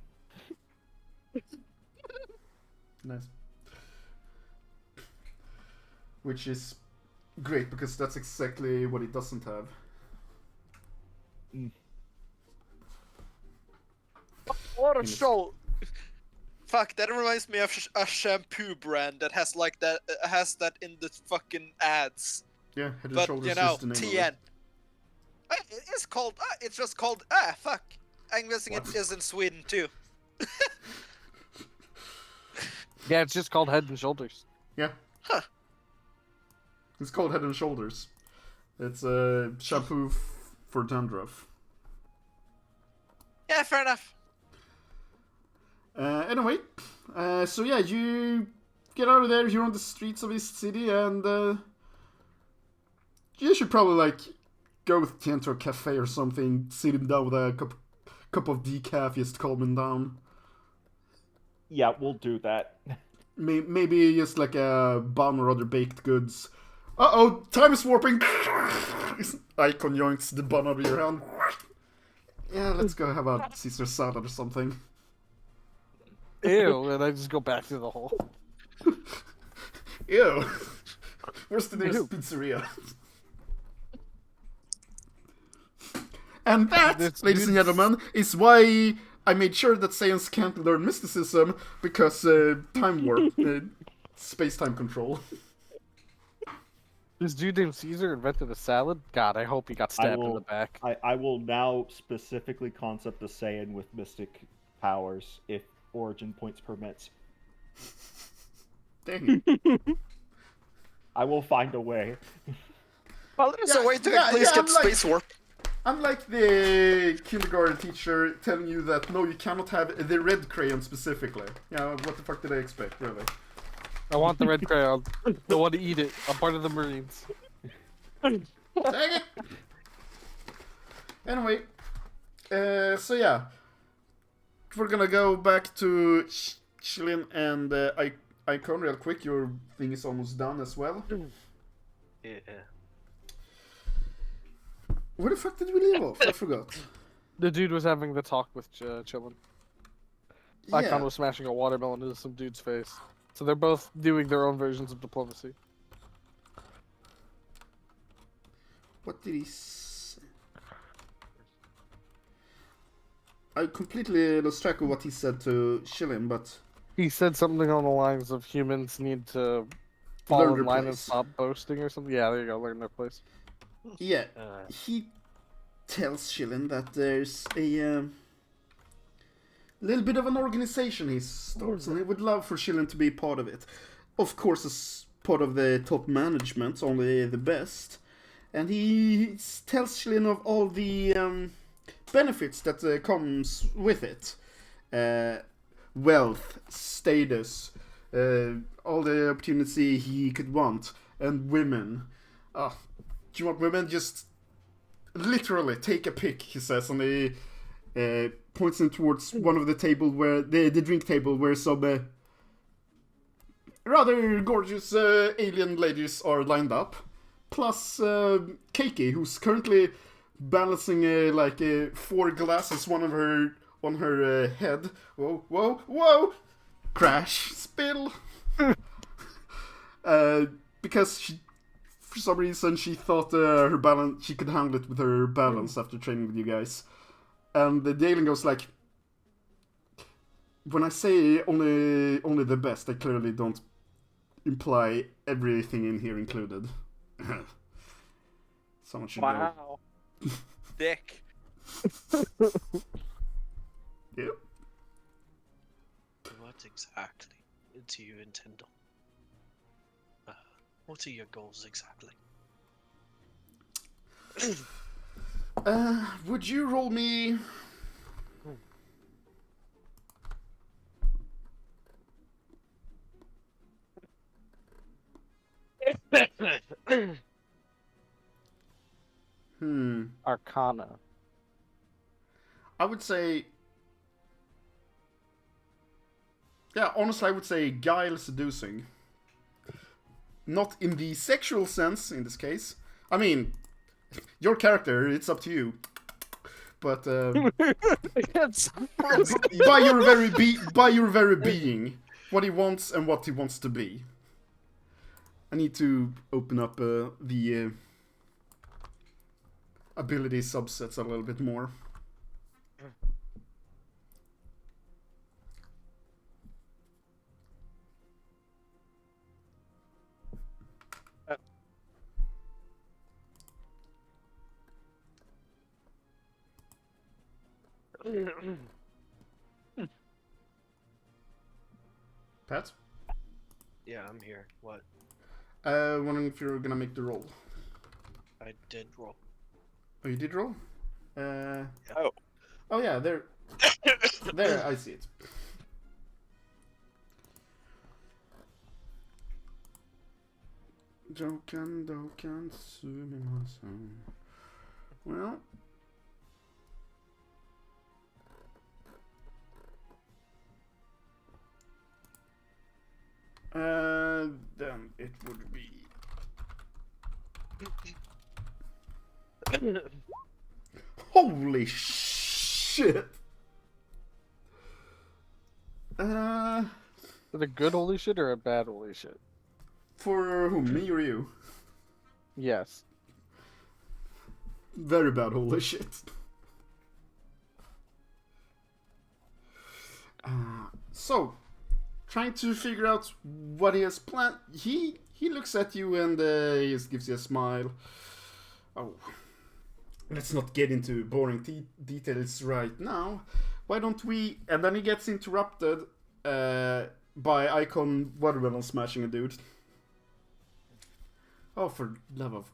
Nice. Which is great, because that's exactly what it doesn't have. What a show! Fuck, that reminds me of a shampoo brand that has like that in the fucking ads. Yeah, Head and But Shoulders you know, is the name of TN. it. It's called. It's just called. Fuck. I'm guessing it is in Sweden too. Yeah, it's just called Head and Shoulders. Yeah. Huh. It's called Head and Shoulders. It's a shampoo for dandruff. Yeah, fair enough. Anyway, so yeah, you get out of there. You're on the streets of East City, and you should probably like go with Tien to a cafe or something, sit him down with a cup of decaf just to calm him down. Yeah, we'll do that. Maybe just like a bun or other baked goods. Uh-oh, time is warping! Icon yoinks the bun out of your hand. Yeah, let's go have a Caesar salad or something. Ew, and I just go back to the hole. Ew. Where's the nearest pizzeria? And that, ladies and gentlemen, is why I made sure that Saiyans can't learn mysticism, because time warp, space-time control. This dude named Caesar invented a salad? God, I hope he got stabbed in the back. I will now specifically concept a Saiyan with mystic powers, if origin points permits. Dang. I will find a way. Well, there's a way to at least get space warp. I'm like the kindergarten teacher telling you that no, you cannot have the red crayon specifically. Yeah, what the fuck did I expect, really? I want the red crayon. I want to eat it. I'm part of the Marines. Dang it! Anyway, so yeah. We're gonna go back to Shilin and Icon, real quick. Your thing is almost done as well. Yeah. Where the fuck did we leave off? I forgot. The dude was having the talk with Chillin. Yeah. Icon was smashing a watermelon into some dude's face. So they're both doing their own versions of diplomacy. What did he say? I completely lost track of what he said to Shilin, but... He said something on the lines of humans need to fall Learn in their line and place. stop boasting or something. Yeah, there you go, learn their place. Yeah, he tells Shilin that there's a little bit of an organization he starts, and he would love for Shilin to be part of it. Of course, as part of the top management, only the best. And he tells Shilin of all the benefits that comes with it. Wealth, status, all the opportunity he could want, and women. Do you want women? Just literally take a pick, he says, and he points him towards one of the table where the drink table where some rather gorgeous alien ladies are lined up, plus Keiki, who's currently balancing like 4 glasses, one of her on her head. Whoa, whoa, whoa! Crash, spill. Because she, for some reason, she thought her balance, she could handle it with her balance after training with you guys. And the alien goes like, when I say only the best, I clearly don't imply everything in here included. Someone should know. Wow. Dick. Yep. What exactly do you intend on? What are your goals exactly? Would you roll me... Arcana. I would say... Yeah, honestly, I would say guile seducing. Not in the sexual sense, in this case. I mean, your character, it's up to you. But, by your very being, what he wants and what he wants to be. I need to open up the ability subsets a little bit more. Pat? Yeah, I'm here. What? Wondering if you're gonna make the roll. I did roll. Oh, you did roll? Oh. Oh yeah, there. There, I see it. Dokkan, sumimasen. Well. Then it would be... Holy shit! Is it a good holy shit or a bad holy shit? For whom, me or you? Yes. Very bad holy shit. So, trying to figure out what he has planned. He looks at you and he just gives you a smile. Oh, let's not get into boring details right now. Why don't we... And then he gets interrupted by Icon Watermelon smashing a dude. Oh, for love of...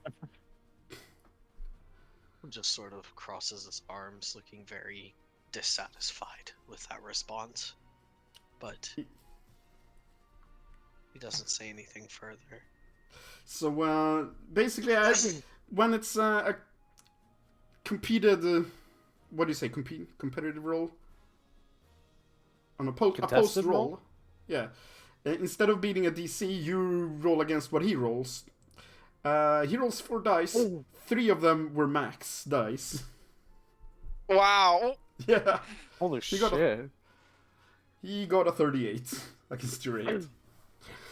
Just sort of crosses his arms, looking very dissatisfied with that response. But he doesn't say anything further. So, basically, when it's a competed... what do you say? Competitive role? An opposed Contested role? Yeah. Instead of beating a DC, you roll against what he rolls. He rolls 4 dice. 3 of them were max dice. Wow. Yeah. Holy He shit. He got a 38 against your 8.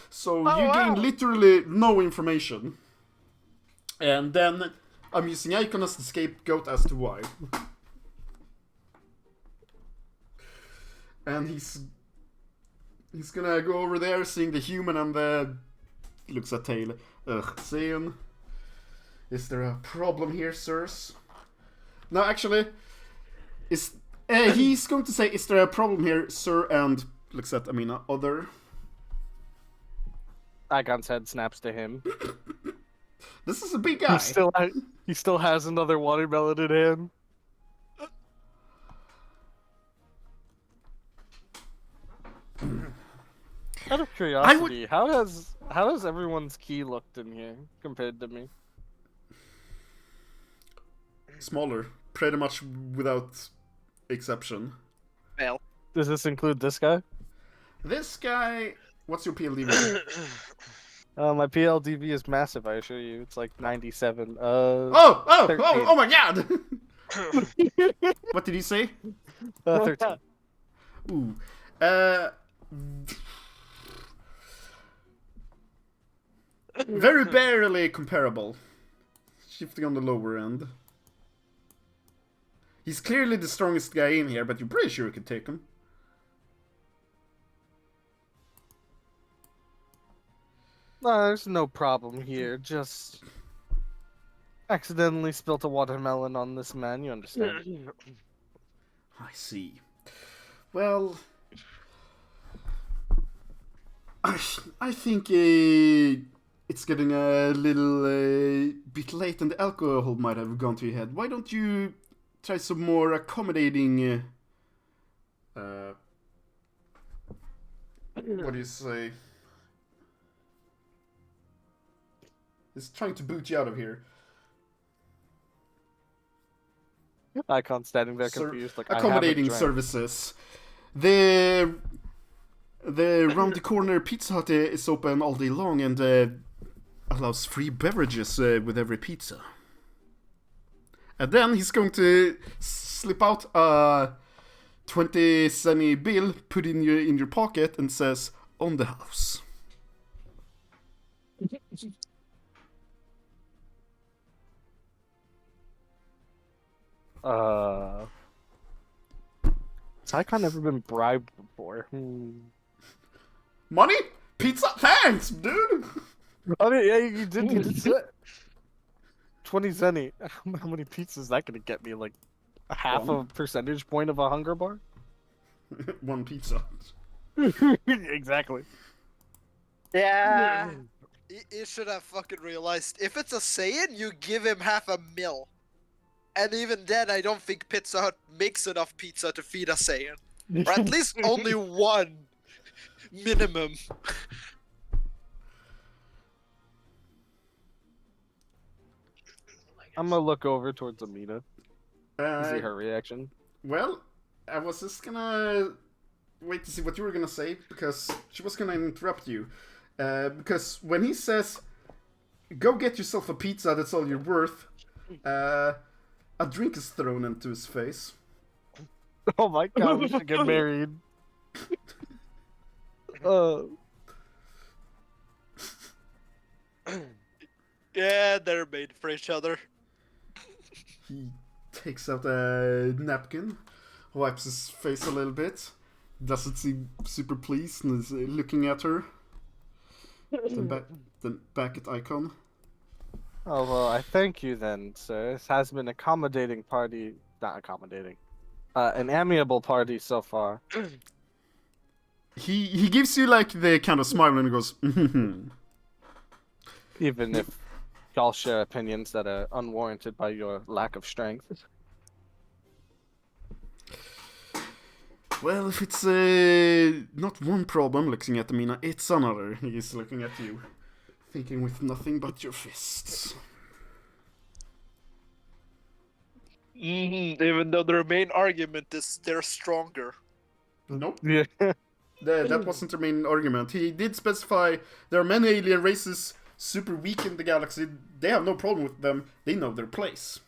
So Oh, you gain wow. literally no information. And then I'm using Icon as the scapegoat as to why. And he's gonna go over there, seeing the human and the... Looks at Tail. Saying... Is there a problem here, sirs? No, actually... he's going to say, is there a problem here, sir? And looks at Amina, other. Icon's head snaps to him. This is a big guy. He still has another watermelon in hand. Out of curiosity, how has everyone's key looked in here compared to me? Smaller, pretty much without exception. Fail. Does this include this guy? This guy, what's your PLDV? My PLDV is massive, I assure you. It's like 97. 13. Oh my god! What did he say? 13. Ooh. Very barely comparable. Shifting on the lower end. He's clearly the strongest guy in here, but you're pretty sure you could take him. No, there's no problem here. Just accidentally spilt a watermelon on this man, you understand? I see. Well, I think it's getting a little bit late and the alcohol might have gone to your head. Why don't you try some more accommodating... what do you say? He's trying to boot you out of here. Icon standing there confused, like accommodating services. The round the corner Pizza Hut is open all day long and allows free beverages with every pizza. And then he's going to slip out a 20-cent bill, put in your pocket, and says, "On the house." Has Icon ever been bribed before? Money? Pizza? Thanks, dude! I mean, yeah, you did say 20 zenny. How many pizzas is that gonna get me? Like a half a percentage point of a hunger bar? 1 pizza. Exactly. Yeah. You should have fucking realized, if it's a Saiyan, you give him half a mil. And even then, I don't think Pizza Hut makes enough pizza to feed a Saiyan. Or at least only 1. Minimum. I'm gonna look over towards Amina. See her reaction. Well, I was just gonna wait to see what you were gonna say, because she was gonna interrupt you. Because when he says, "Go get yourself a pizza, that's all you're worth," a drink is thrown into his face. Oh my god, we should get married. Yeah, they're made for each other. He takes out a napkin, wipes his face a little bit, doesn't seem super pleased, and is looking at her. Then back at Icon. Oh, well, I thank you then, sir. This has been accommodating party... Not accommodating. An amiable party so far. He gives you, like, the kind of smile and he goes, Even if y'all share opinions that are unwarranted by your lack of strength. Well, if it's not one problem looking at Amina, it's another. He's looking at you, thinking with nothing but your fists. Even though their main argument is they're stronger. Nope. Yeah. That wasn't the main argument. He did specify there are many alien races super weak in the galaxy. They have no problem with them. They know their place.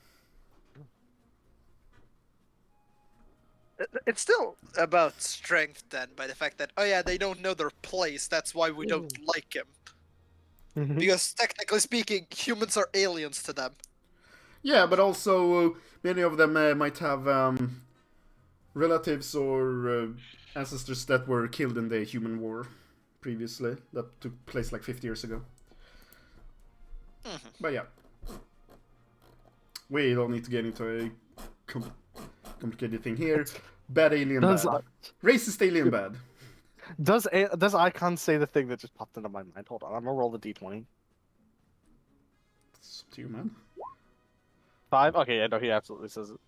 It's still about strength then, by the fact that, oh yeah, they don't know their place, that's why we don't like them. Because technically speaking, humans are aliens to them. Yeah, but also many of them might have relatives or ancestors that were killed in the human war previously. That took place like 50 years ago. But yeah. We don't need to get into a complicated thing here. Bad alien bad. Racist alien bad. Does Icon say the thing that just popped into my mind? Hold on, I'm gonna roll the d20. It's up to you, man. 5? Okay, yeah, no, he absolutely says it.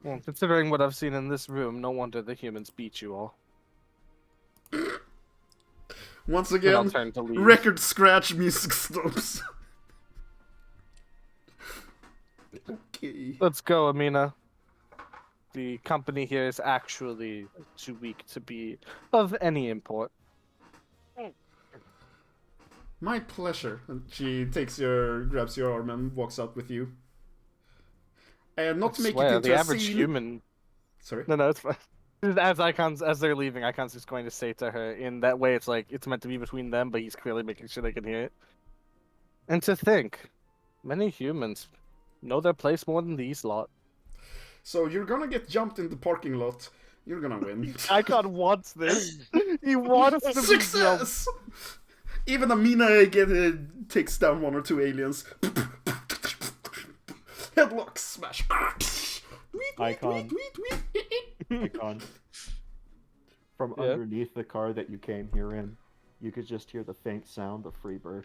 Well, considering what I've seen in this room, no wonder the humans beat you all. Once again, record scratch music stops. Okay. Let's go, Amina. The company here is actually too weak to be of any import. My pleasure. And she grabs your arm and walks out with you. And not to make it into the a average scene... human. Sorry. No, it's fine. As they're leaving, Icon's just going to say to her in that way. It's like it's meant to be between them, but he's clearly making sure they can hear it. And to think, many humans know their place more than these lot. So you're gonna get jumped in the parking lot. You're gonna win. Icon wants this. He wants to be jumped. Success! Even Amina takes down 1 or 2 aliens. Headlock smash. Icon. Icon. From underneath the car that you came here in, you could just hear the faint sound of Freebird.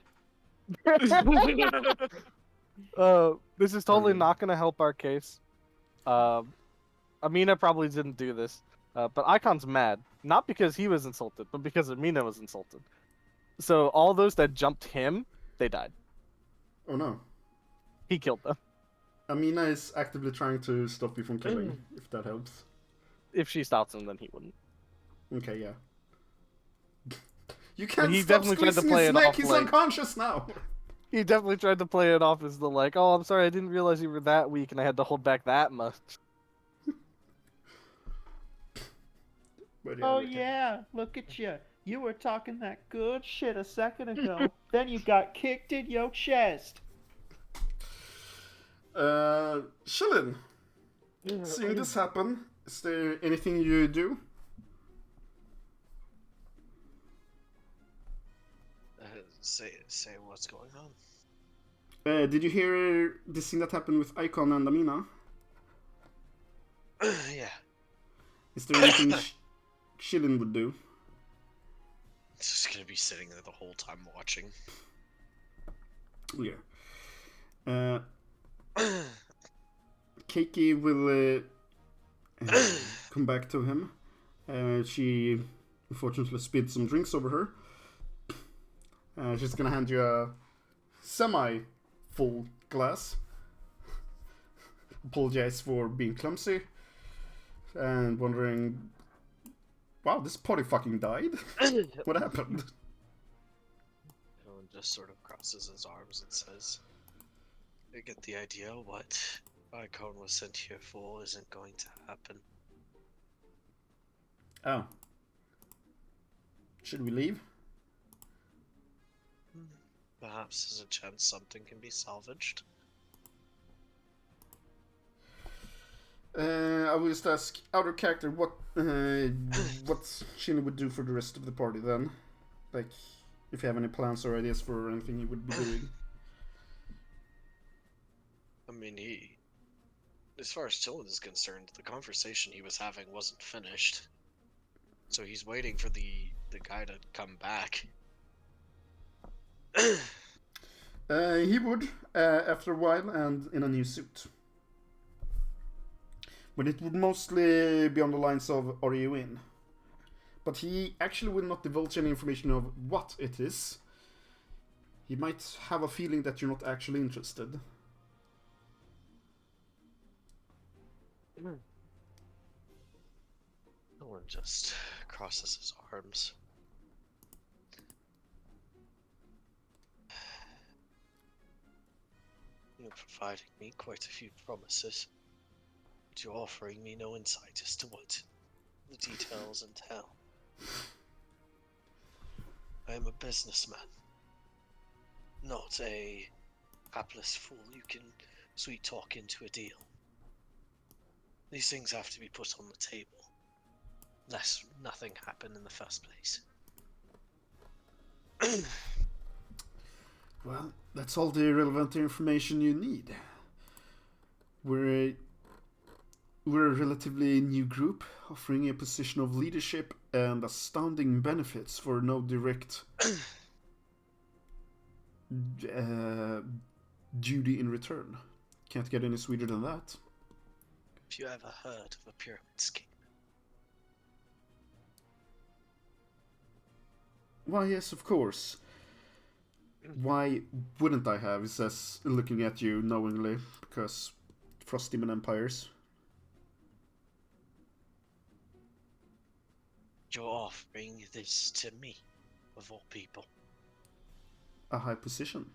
This is totally not going to help our case. Amina probably didn't do this, but Icon's mad. Not because he was insulted, but because Amina was insulted. So all those that jumped him, they died. Oh no. He killed them. Amina is actively trying to stop you from killing, if that helps. If she stops him, then he wouldn't. Okay, yeah. You can't he stop definitely tried to squeezing play his it neck, off, he's like... unconscious now! He definitely tried to play it off as the like, oh, I'm sorry, I didn't realize you were that weak and I had to hold back that much. But yeah, Oh okay. yeah, look at you. You were talking that good shit a second ago. Then you got kicked in your chest. Shillin, seeing this happen, is there anything you do? Say what's going on. Did you hear the scene that happened with Icon and Amina? Yeah. Is there anything Shillin would do? It's just gonna be sitting there the whole time watching. Yeah. Keiki will come back to him. She unfortunately spilled some drinks over her. She's gonna hand you a semi-full glass. Apologize for being clumsy. And wondering... Wow, this party fucking died? What happened? Dylan just sort of crosses his arms and says, "I get the idea what Icon was sent here for isn't going to happen." Oh. Should we leave? Perhaps there's a chance something can be salvaged. I will just ask, out of character, what Shin would do for the rest of the party then? Like, if you have any plans or ideas for anything he would be doing. I mean, as far as Dylan is concerned, the conversation he was having wasn't finished. So he's waiting for the guy to come back. He would, after a while, and in a new suit. But it would mostly be on the lines of, are you in? But he actually will not divulge any information of what it is. He might have a feeling that you're not actually interested. Oh, Owen just crosses his arms. You're providing me quite a few promises, but you're offering me no insight as to what the details entail. I am a businessman, not a hapless fool you can sweet talk into a deal. These things have to be put on the table, lest nothing happen in the first place. Well, that's all the relevant information you need. We're a relatively new group, offering a position of leadership and astounding benefits for no direct duty in return. Can't get any sweeter than that. Have you ever heard of a pyramid scheme? Why, yes, of course. Why wouldn't I have? He says, looking at you knowingly, because Frost Demon Empires. You're offering this to me, of all people. A high position.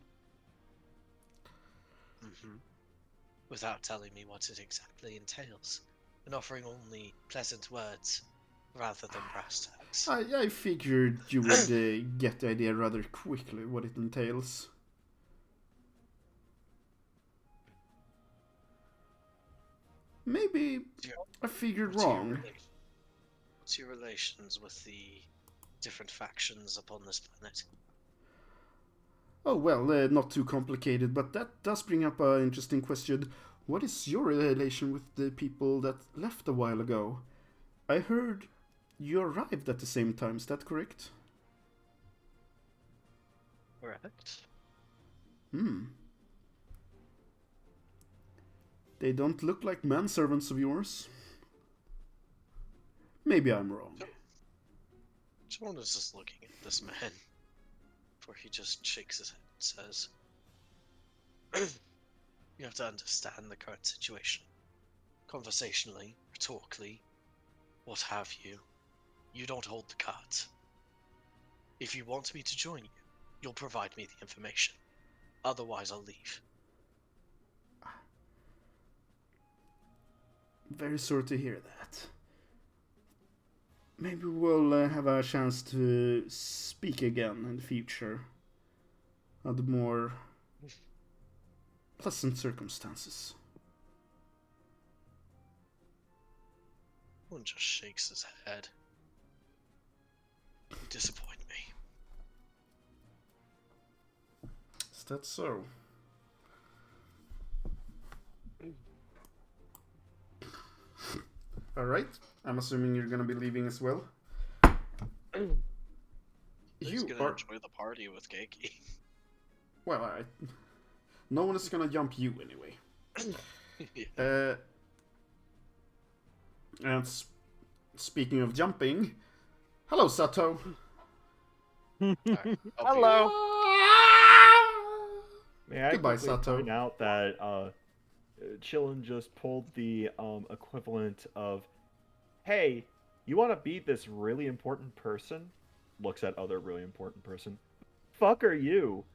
Without telling me what it exactly entails, and offering only pleasant words rather than brass tacks. I figured you would get the idea rather quickly what it entails. Maybe I figured wrong. What's your relations with the different factions upon this planet? Oh, well, not too complicated, but that does bring up an interesting question. What is your relation with the people that left a while ago? I heard you arrived at the same time, is that correct? Correct. They don't look like manservants of yours. Maybe I'm wrong. John is just looking at this man, before he just shakes his head and says, you have to understand the current situation. Conversationally, rhetorically, what have you, you don't hold the cards. If you want me to join you, you'll provide me the information. Otherwise, I'll leave. Very sorry to hear that. Maybe we'll have a chance to speak again in the future. Under more pleasant circumstances. One just shakes his head. You disappoint me. Is that so? Alright, I'm assuming you're gonna be leaving as well. He's gonna enjoy the party with Keiki. Well, no one is gonna jump you anyway. Yeah. And speaking of jumping, hello, Sato. Right, Hello. May I Goodbye, quickly Sato. point out that Chillin just pulled the equivalent of, hey, you want to beat this really important person? Looks at other really important person. Fuck are you?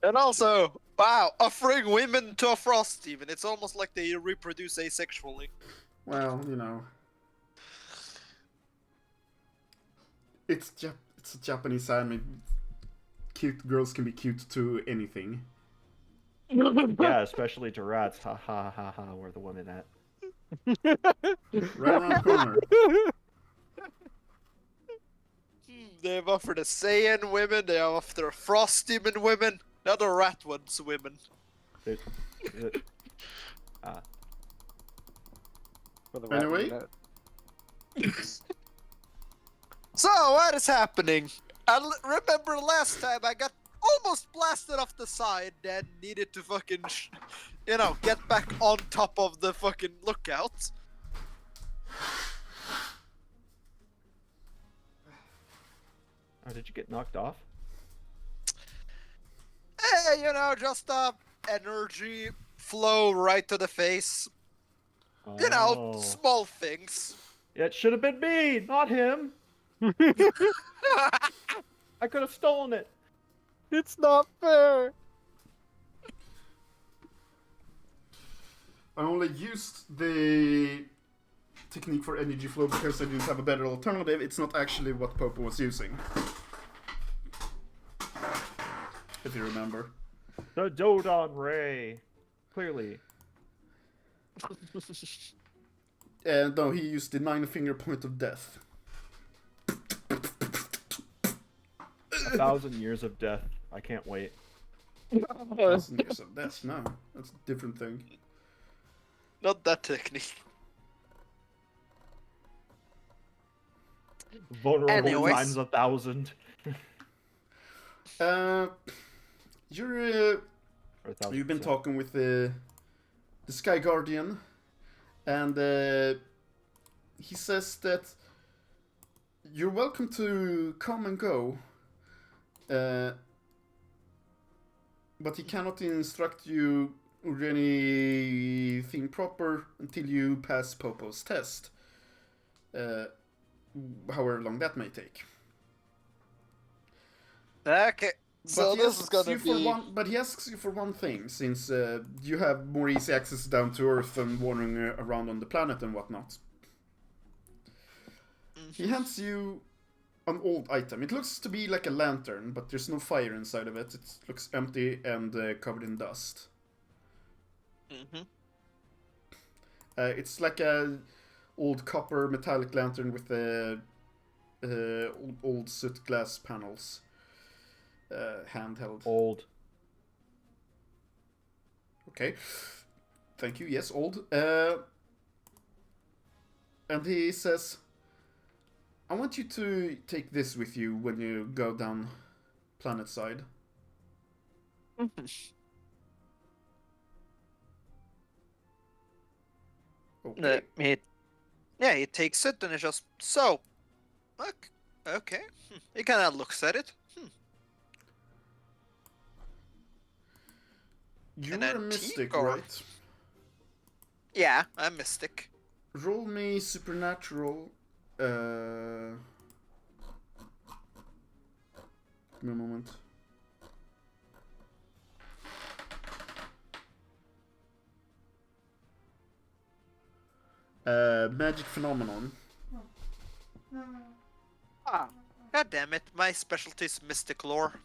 And also, wow, offering women to a Frost Demon. It's almost like they reproduce asexually. Well, you know, it's a Japanese anime. Cute girls can be cute to anything. Yeah, especially to rats. Ha ha ha ha. Where the women at? Right around the corner. They've offered a Saiyan women, they have offered a Frost Demon women, now the rat ones women. Anyway. So, what is happening? Remember last time I got almost blasted off the side and needed to fucking, get back on top of the fucking lookout. Oh, did you get knocked off? Hey, just energy flow right to the face. You know, Oh. small things. It should have been me, not him. I could have stolen it. It's not fair. I only used the technique for energy flow because I didn't have a better alternative. It's not actually what Popo was using. If you remember. The Dodon Ray. Clearly. No, he used the 9-finger point of death. 1,000 years of death. I can't wait. 1,000 years of death, no. That's a different thing. Not that technique. Vulnerable Anyways. times 1,000. You're Or 1,000%. you've been talking with the Sky Guardian, and he says that you're welcome to come and go, but he cannot instruct you or anything proper until you pass Popo's test, however long that may take. Okay. So But he this is asks gonna you for be. but he asks you for one thing, since you have more easy access down to Earth and wandering around on the planet and whatnot. He hands you an old item. It looks to be like a lantern, but there's no fire inside of it. It looks empty and covered in dust. Mm-hmm. It's like a old copper metallic lantern with old soot glass panels. Handheld. Old. Okay. Thank you. Yes, old. And he says, I want you to take this with you when you go down planet side. Okay. He takes it and he just okay. He kind of looks at it. You're An a antique mystic, or- right? Yeah, I'm mystic. Roll me supernatural. Give me a moment. Magic phenomenon. Ah, god damn it! My specialty is mystic lore.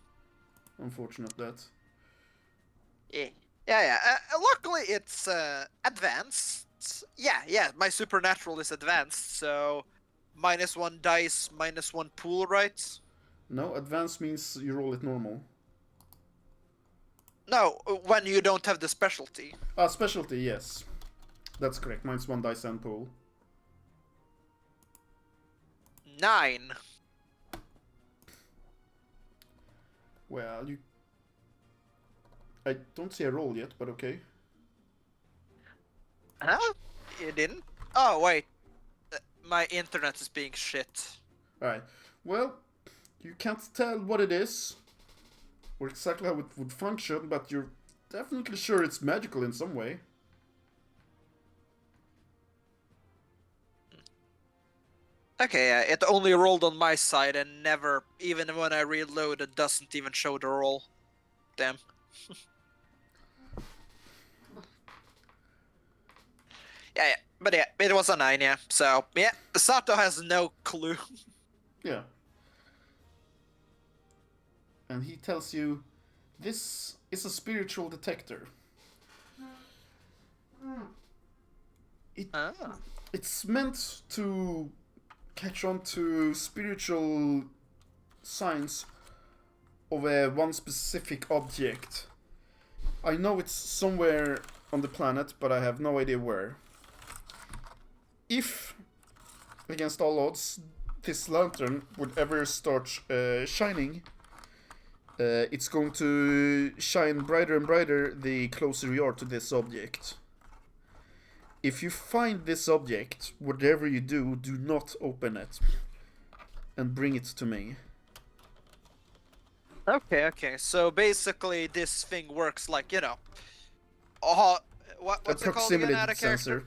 Unfortunate that. Yeah. Luckily, it's advanced. Yeah. My supernatural is advanced, so -1 dice, -1 pool, right? No, advanced means you roll it normal. No, when you don't have the specialty. Specialty, yes. That's correct. Mine's 1 dice and pool. 9. Well, I don't see a roll yet, but okay. Huh? You didn't? Oh wait, my internet is being shit. Alright. Well, you can't tell what it is, or exactly how it would function, but you're definitely sure it's magical in some way. Okay, it only rolled on my side and never, even when I reload, it doesn't even show the roll. Damn. Yeah, but it was a 9, yeah. So, yeah, Sato has no clue. Yeah. And he tells you, this is a spiritual detector. It's meant to catch on to spiritual signs of one specific object. I know it's somewhere on the planet, but I have no idea where. If, against all odds, this lantern would ever start shining, it's going to shine brighter and brighter the closer you are to this object. If you find this object, whatever you do, do not open it. And bring it to me. Okay. So basically, this thing works like, A what's it called again proximity out of character? sensor.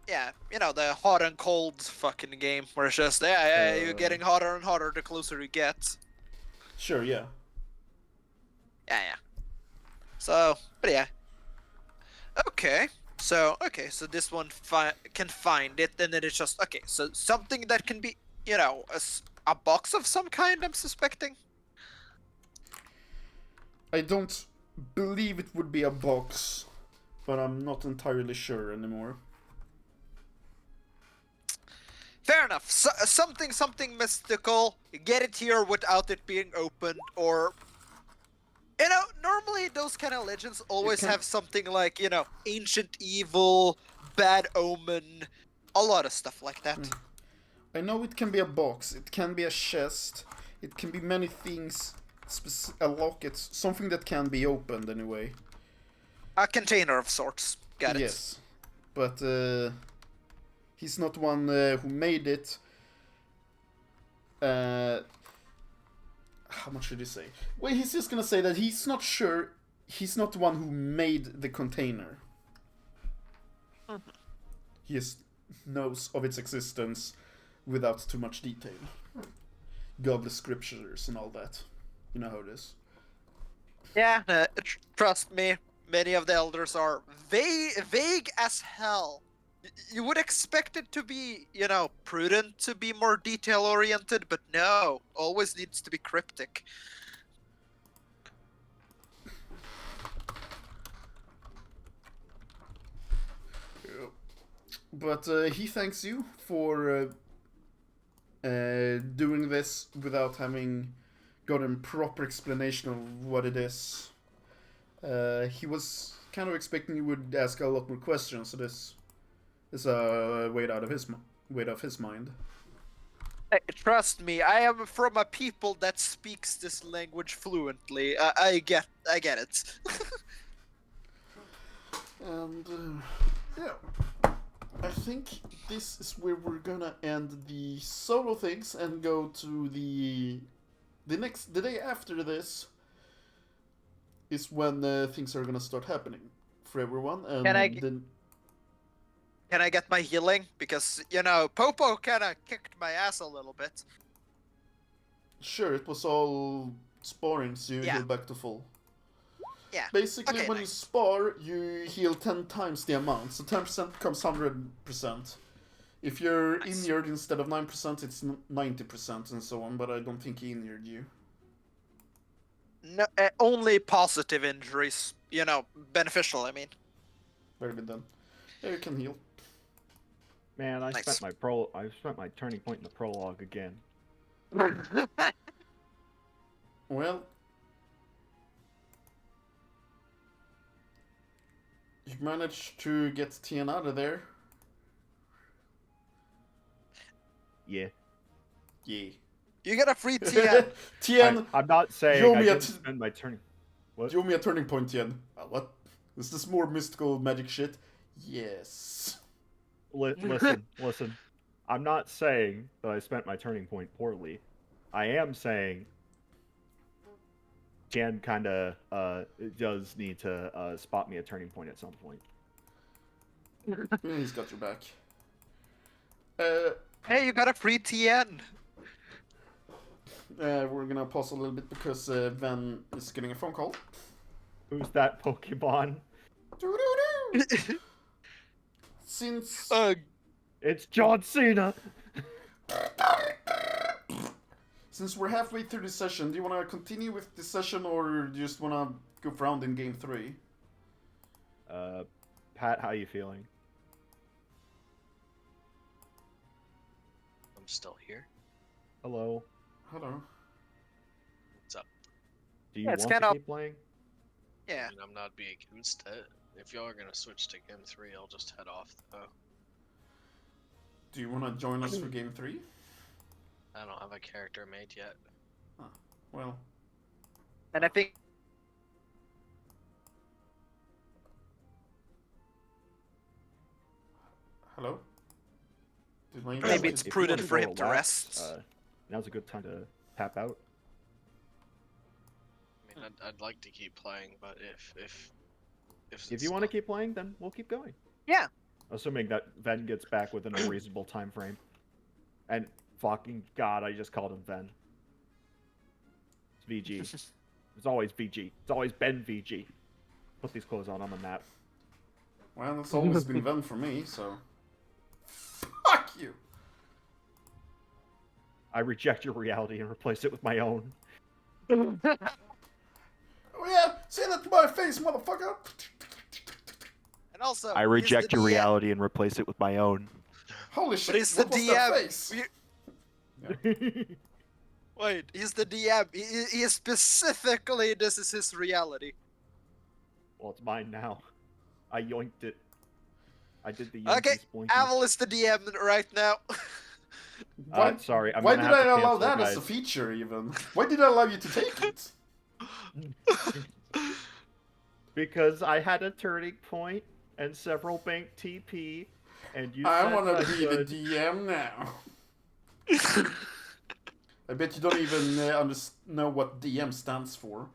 Yeah, you know, the hot and cold fucking game where it's just, you're getting hotter and hotter the closer you get. Sure, yeah. Yeah. So, but yeah. Okay, so this one can find it, and then it's just so something that can be, you know, a box of some kind. I'm suspecting. I don't believe it would be a box, but I'm not entirely sure anymore. Fair enough. Something mystical. Get it here without it being opened, or you know, normally those kind of legends always have something like, you know, ancient evil, bad omen, a lot of stuff like that. I know it can be a box, it can be a chest, it can be many things, a locket, something that can be opened anyway. A container of sorts. Got it. Yes, but he's not one who made it. How much should he say? Well, he's just gonna say that he's not sure. He's not the one who made the container. He just knows of its existence without too much detail. Godly scriptures and all that. You know how it is. Yeah, trust me, many of the elders are vague as hell. You would expect it to be, you know, prudent to be more detail-oriented, but no, always needs to be cryptic. But he thanks you for doing this without having gotten proper explanation of what it is. He was kind of expecting you would ask a lot more questions, so this is a weight of his mind. Trust me, I am from a people that speaks this language fluently. I get it. And yeah, I think this is where we're gonna end the solo things and go to the day after this is when things are gonna start happening for everyone. And Can I get my healing? Because, you know, Popo kind of kicked my ass a little bit. Sure, it was all sparring, so you heal back to full. Yeah. Basically, when you spar, you heal 10 times the amount, so 10% becomes 100%. If you're injured instead of 9%, it's 90% and so on, but I don't think he injured you. No, only positive injuries. You know, beneficial, I mean. Very good then. Yeah, you can heal. Man, I spent my turning point in the prologue again. Well, you managed to get Tien out of there. Yeah. Yeah. You get a free Tien. Tien, I'm not saying I didn't spend my turning. What? You owe me a turning point, Tien. What? Is this more mystical magic shit? Yes. Listen. I'm not saying that I spent my turning point poorly. I am saying Jan kind of does need to spot me a turning point at some point. He's got your back. Hey, you got a free Tien. We're gonna pause a little bit because Van is getting a phone call. Who's that Pokemon? Since it's John Cena. Since we're halfway through the session, do you want to continue with the session or do you just want to go round in game 3? Pat, how you feeling? I'm still here. Hello. Hello. What's up? Do you want to keep playing? Yeah. I mean, I'm not being against it. If y'all are gonna switch to game 3, I'll just head off though. Do you want to join us for game 3? I don't have a character made yet. Huh. Well. And I think. Hello? Maybe it's prudent for him to rest. Now's a good time to tap out. I mean, I'd like to keep playing, but if you want to keep playing, then we'll keep going. Yeah. Assuming that Ven gets back within a reasonable time frame. And fucking god, I just called him Ven. It's VG. It's always VG. It's always been VG. Put these clothes on the map. Well, it's always been Ven for me, so... Fuck you! I reject your reality and replace it with my own. Oh yeah! Say that to my face, motherfucker! And also, I reject your reality and replace it with my own. Holy shit, he's the what was that DM. face? Wait, he's the DM. He is specifically, this is his reality. Well, it's mine now. I yoinked it. I did the Okay, Yankees blinking. Aval is the DM right now. Sorry, Why did I allow cancel, that guys. as a feature, even? Why did I allow you to take it? Because I had a turning point and several bank TP, and you I said want to I be the could. DM now. I bet you don't even know what DM stands for.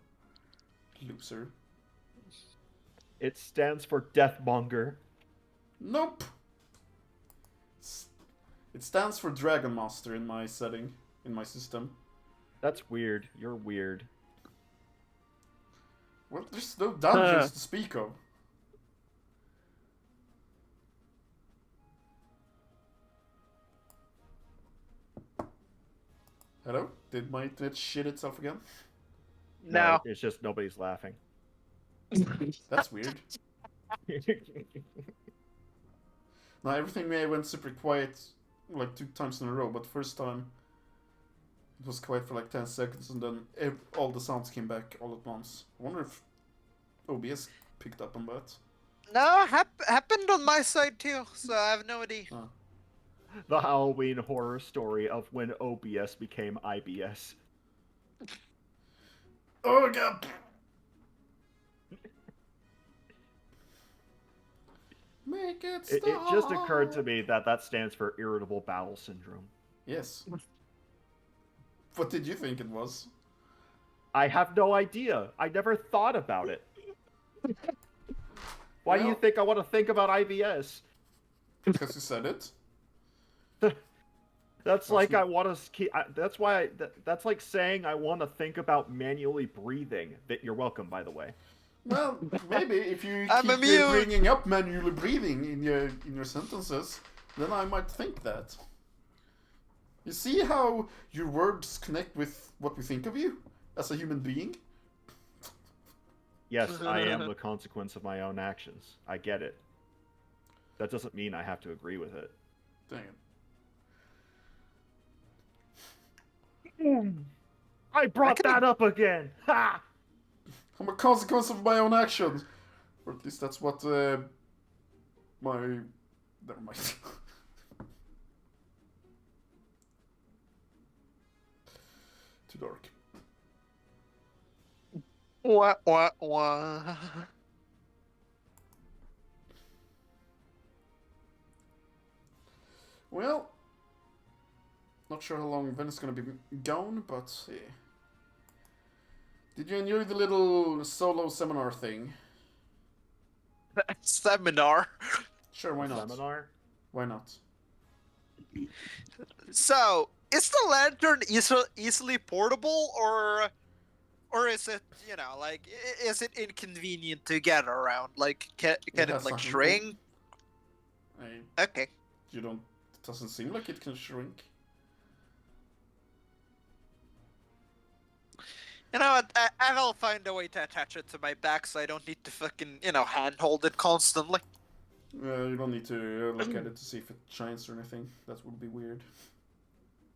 Loser. It stands for Deathmonger. Nope. It stands for Dragon Master in my setting, in my system. That's weird. You're weird. Well, there's no dungeons to speak of. Hello? Did my internet shit itself again? No. It's just nobody's laughing. That's weird. Now everything may have went super quiet like 2 times in a row, but first time it was quiet for like 10 seconds and then all the sounds came back all at once. I wonder if OBS picked up on that. No, happened on my side too, so I have no idea. Oh. The Halloween horror story of when OBS became IBS. Oh god! Make it stop! It just occurred to me that that stands for irritable bowel syndrome. Yes. What did you think it was? I have no idea. I never thought about it. Why do you think I want to think about IBS? Because you said it. That's like I want to keep. That's why. That's like saying I want to think about manually breathing. That you're welcome, by the way. Well, maybe if you I'm keep immune. bringing up manually breathing in your sentences, then I might think that. You see how your words connect with what we think of you as a human being? Yes, I am the consequence of my own actions. I get it. That doesn't mean I have to agree with it. Dang it. I brought that up again. Ha! I'm a consequence of my own actions. Or at least that's what my... Never mind. Too dark. Wah, wah, wah. Well, not sure how long Venice is gonna be gone, but yeah. Did you enjoy the little solo seminar thing? Seminar. Sure, why not? Seminar? Why not? So, is the lantern easily portable, or is it, you know, like, is it inconvenient to get around? Like, can it has like something shrink? Okay. You don't... It doesn't seem like it can shrink. You know what? I will find a way to attach it to my back so I don't need to fucking, you know, handhold it constantly. You don't need to look at it to see if it shines or anything. That would be weird.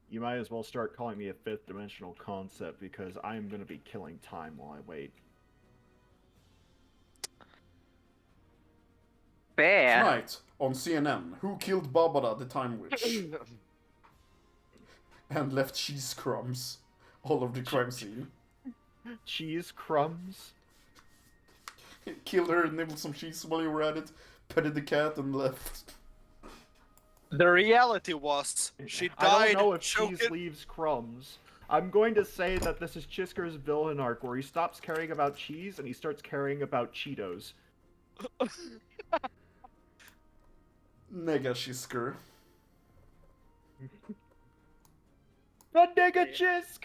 You might as well start calling me a fifth dimensional concept because I am going to be killing time while I wait. Fair. Tonight, on CNN, who killed Barbara the Time Witch? And left cheese crumbs all over the crime scene. Cheese crumbs? Killed her, nibbled some cheese while you were at it, petted the cat, and left. The reality was, she I died don't know if choking. cheese leaves crumbs. I'm going to say that this is Chisker's villain arc where he stops caring about cheese and he starts caring about Cheetos. Negashisker. The Negachisk!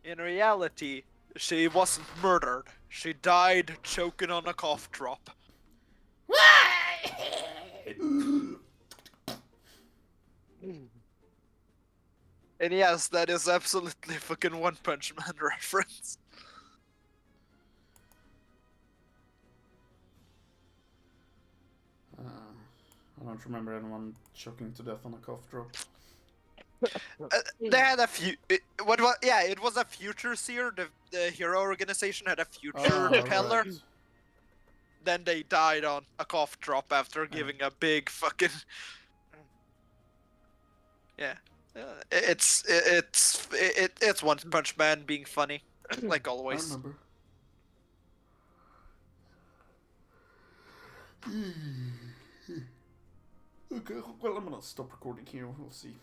In reality, she wasn't murdered. She died choking on a cough drop. And yes, that is absolutely fucking One Punch Man reference. I don't remember anyone choking to death on a cough drop. They had a few. What was? Yeah, it was a future seer. The hero organization had a future teller. Right. Then they died on a cough drop after giving a big fucking. Yeah, it's One Punch Man being funny, like I always. remember. Okay, well, I'm gonna stop recording here. We'll see.